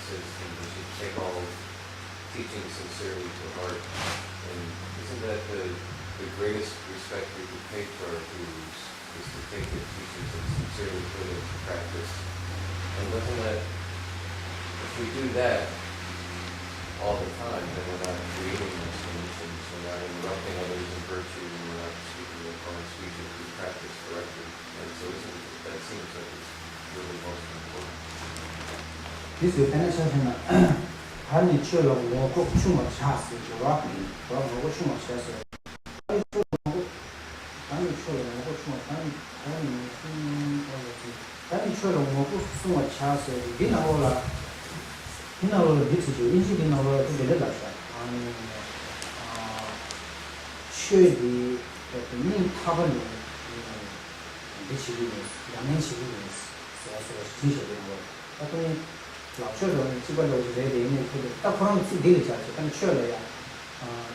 says we should take all teaching sincerely to heart. And isn't that the greatest respect we could pay to our gurus, is to take their teachings and sincerely put it into practice? And doesn't that, if we do that all the time, then we're not creating those conditions, we're not interrupting others in virtue, and we're not speaking with foreign speech if we practice correctly. And so that seems like it's really most important. This is penetration. 한이 치료로 꼭 춤을 췄어요. 좋아. 뭐고 춤을 췄어요. 한이 치료로 뭐고 춤을 한이 치료로 뭐고 춤을 췄어요. 비나올라 비트죠. 인지 비나올라 좀 내려갔다. 아니 최디 민 타버는 비치기는 양면식이는 그래서 진짜 되는 거. 어떤 老学的基本都是在里面，但可能自己的家去，但学了呀，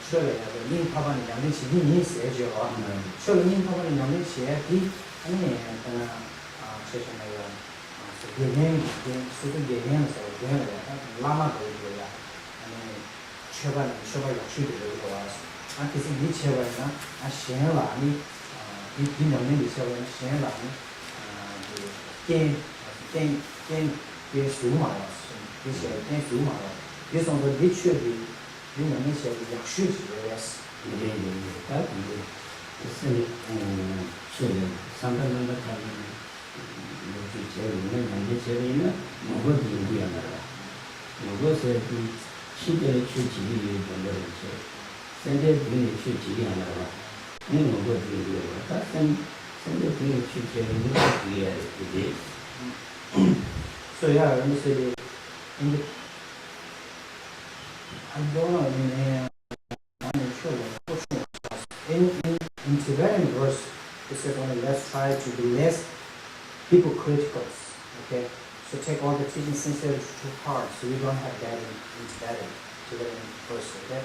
学了呀，你他把你两年前你写就好，学了你他把你两年前比，你可能就是那个也年是个也年的时候，也了呀，拉嘛都有呀，学吧要学的这个啊，其实你学吧呢，先啦你你两年的学吧，先啦你给书嘛了，给写给书嘛了，给上头你学的，你两年学的要学的也是。对，他这个就是学的上班那个他们就结婚了，两年结婚了，我不一样的了，我是去的去几年多的去，现在比你去几年了吧？我不一样了，他现在比你去结婚了不一样的。So yeah, let me say I don't know I'm not sure in Tibetan verse it says let's try to be less hypocritical. Okay, so take all the teachings sincerely to heart, so we don't have that in Tibetan verse. Okay,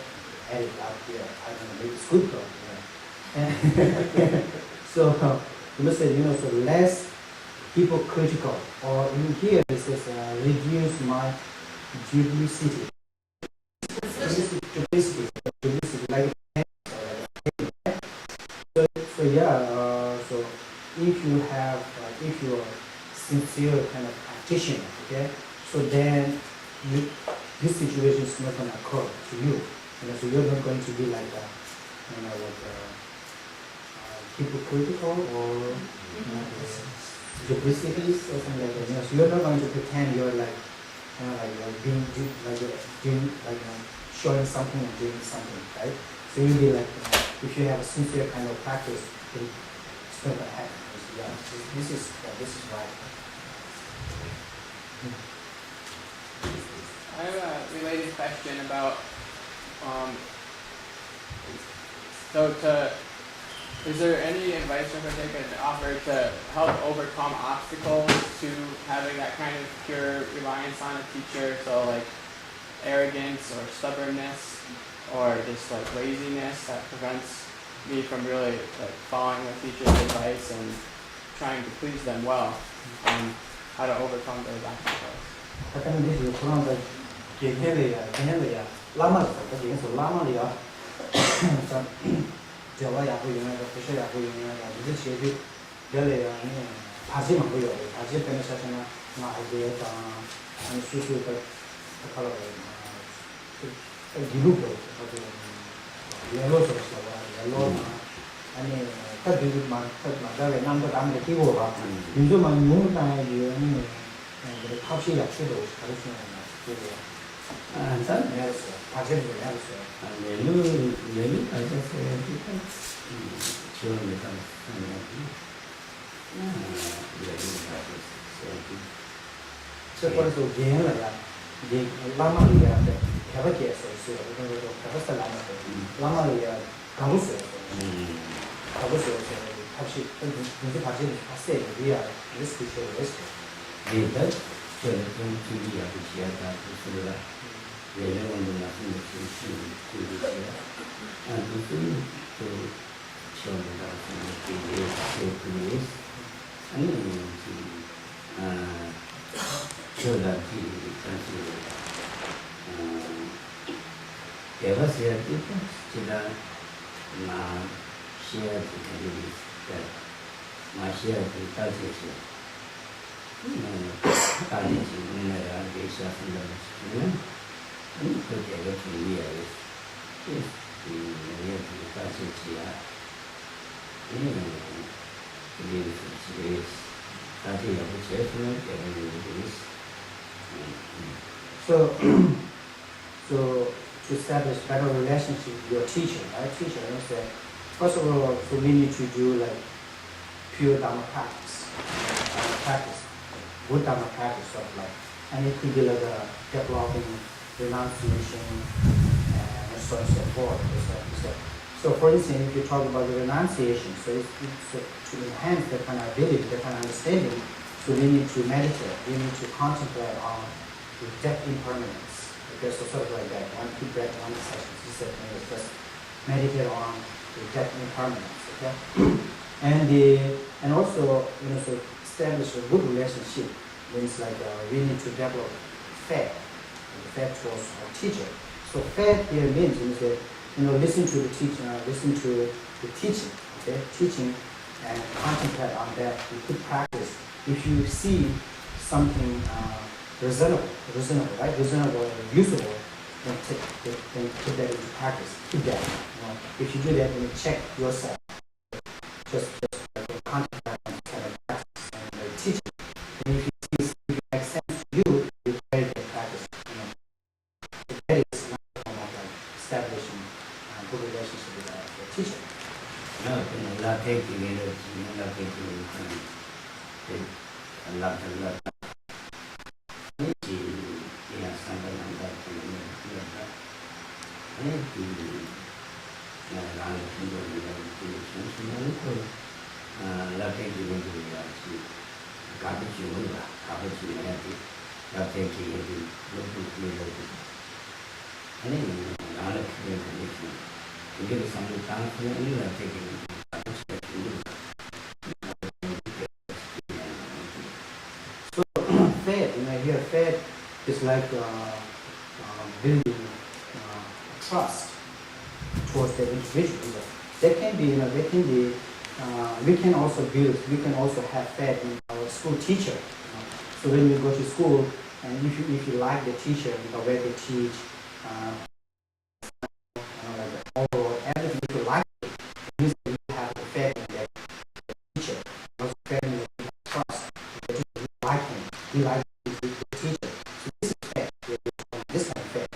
add it out here. I don't know, maybe it's good though. Yeah. So you must say so less hypocritical, or in here it says reduce my duplicity. Duplicity, like so yeah. So if you have, if you are sincere kind of practitioner, okay, so then this situation is not going to occur to you. So you're not going to be like hypocritical or duplicities or something like that. So you're not going to pretend you're like showing something and doing something, right? So you'll be like, if you have a sincere kind of practice, then it's not going to happen. So yeah, this is right. I have a related question about is there any advice Rinpoche could offer to help overcome obstacles to having that kind of pure reliance on a teacher? So like arrogance or stubbornness or just like laziness that prevents me from really like following the teacher's advice and trying to please them well, and how to overcome those obstacles. So to establish better relationship with your teacher, right? First of all, so we need to do like pure Dharma practice, good Dharma practice of like, and it could be like developing renunciation and so on and so forth. So for instance, if you talk about the renunciation, so it's to enhance the kind of ability, the kind of understanding, so we need to meditate, we need to contemplate on with depth impermanence. Okay, so sort of like that. One keep that one session. He said, just meditate on the depth impermanence. Okay, and also so establish a good relationship means like we need to develop faith towards our teacher. So faith here means that listen to the teacher, listen to the teaching, okay, teaching and concentrate on that. You put practice. If you see something reasonable, right? Reasonable and usable, then put that into practice. Keep that. If you do that, then check yourself. Just like concentrate on kind of practice and teaching. And if you see if it makes sense to you, you carry that practice. So that is another form of like establishing a good relationship with the teacher. No, la take together, la take together. Allah. Faith, here faith is like building trust towards the individual. There can be, we can also have faith in our school teacher. So when you go to school, and if you like the teacher, the way they teach, like overall everything, if you like it, it means that you have the faith in that teacher. Also faith in the trust. That you like him, you like the teacher. So this is faith. This kind of faith.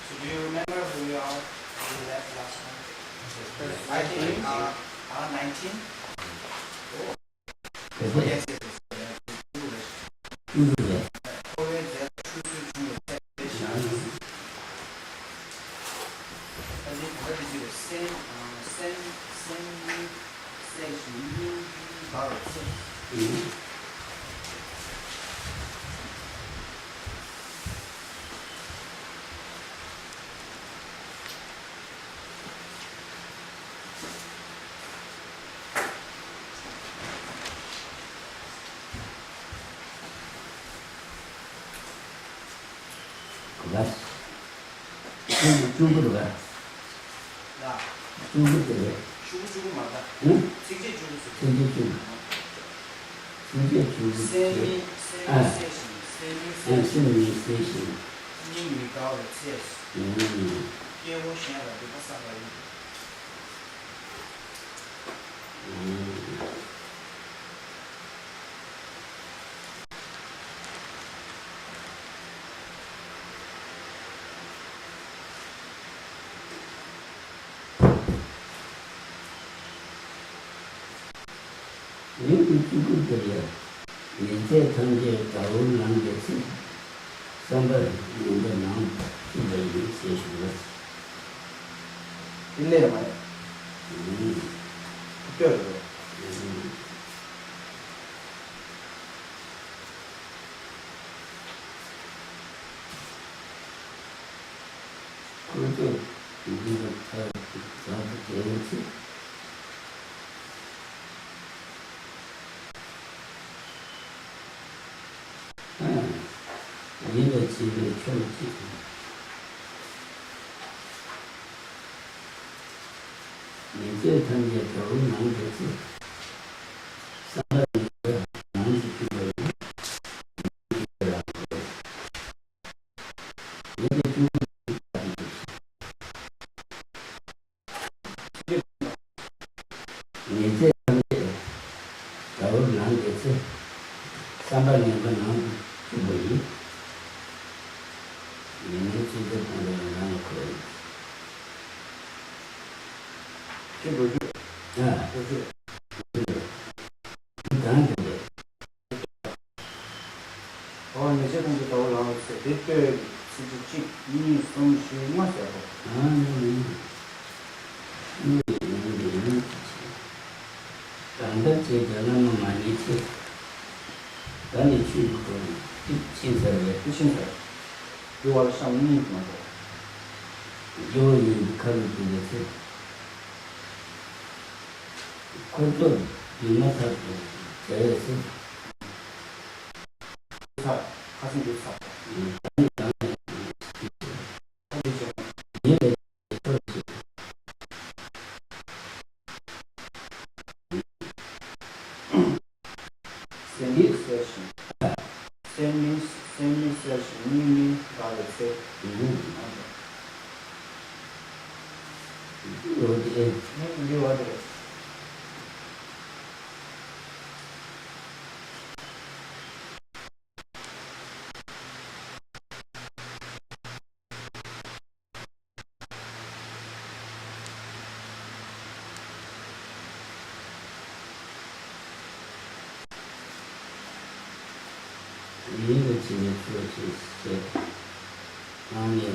So do you remember who you are? We left last time. I think 19. 그래서 네, 중국에 중국에 대한 출수 중국 What is it? 그가 중국으로 가. 야, 중국으로 주구 맞다. 응? 세계 주구. 세계 중국. 세계 중국. 세미 아. 세신. 생신이 세신. 英语高的介绍，业务线的这个3个亿。 여기 중국들이야. 이제 현재 가을 남겨서 선발 이런 나온 이제 세수가. 일내에 말이야. 특별히. 그것도 우리가 다 되겠지. 우리가 집에 켜놓지. 이제 현재 겨울 남겨서 사람이 남기고 이제 현재 겨울 남겨서 사람이 남기고 얘는 집에 보내놓고 지금 야, 요즘 나한테 이제 공부가 올라오고 있어요. 대표 수직 이미 손실 맞아요. 딴데 전화만 많이 있지. 나는 출근 신사에 신사요. 6월 3일 맞아요. 요인이 가는 중에서 그것도 이마타도 저에서 가슴 교사. 예배 세미세션. 세미세션. 미미 가르세. 어디에 우리 와들. 이거 집에 주어졌어. 아니요.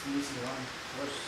So this is one verse.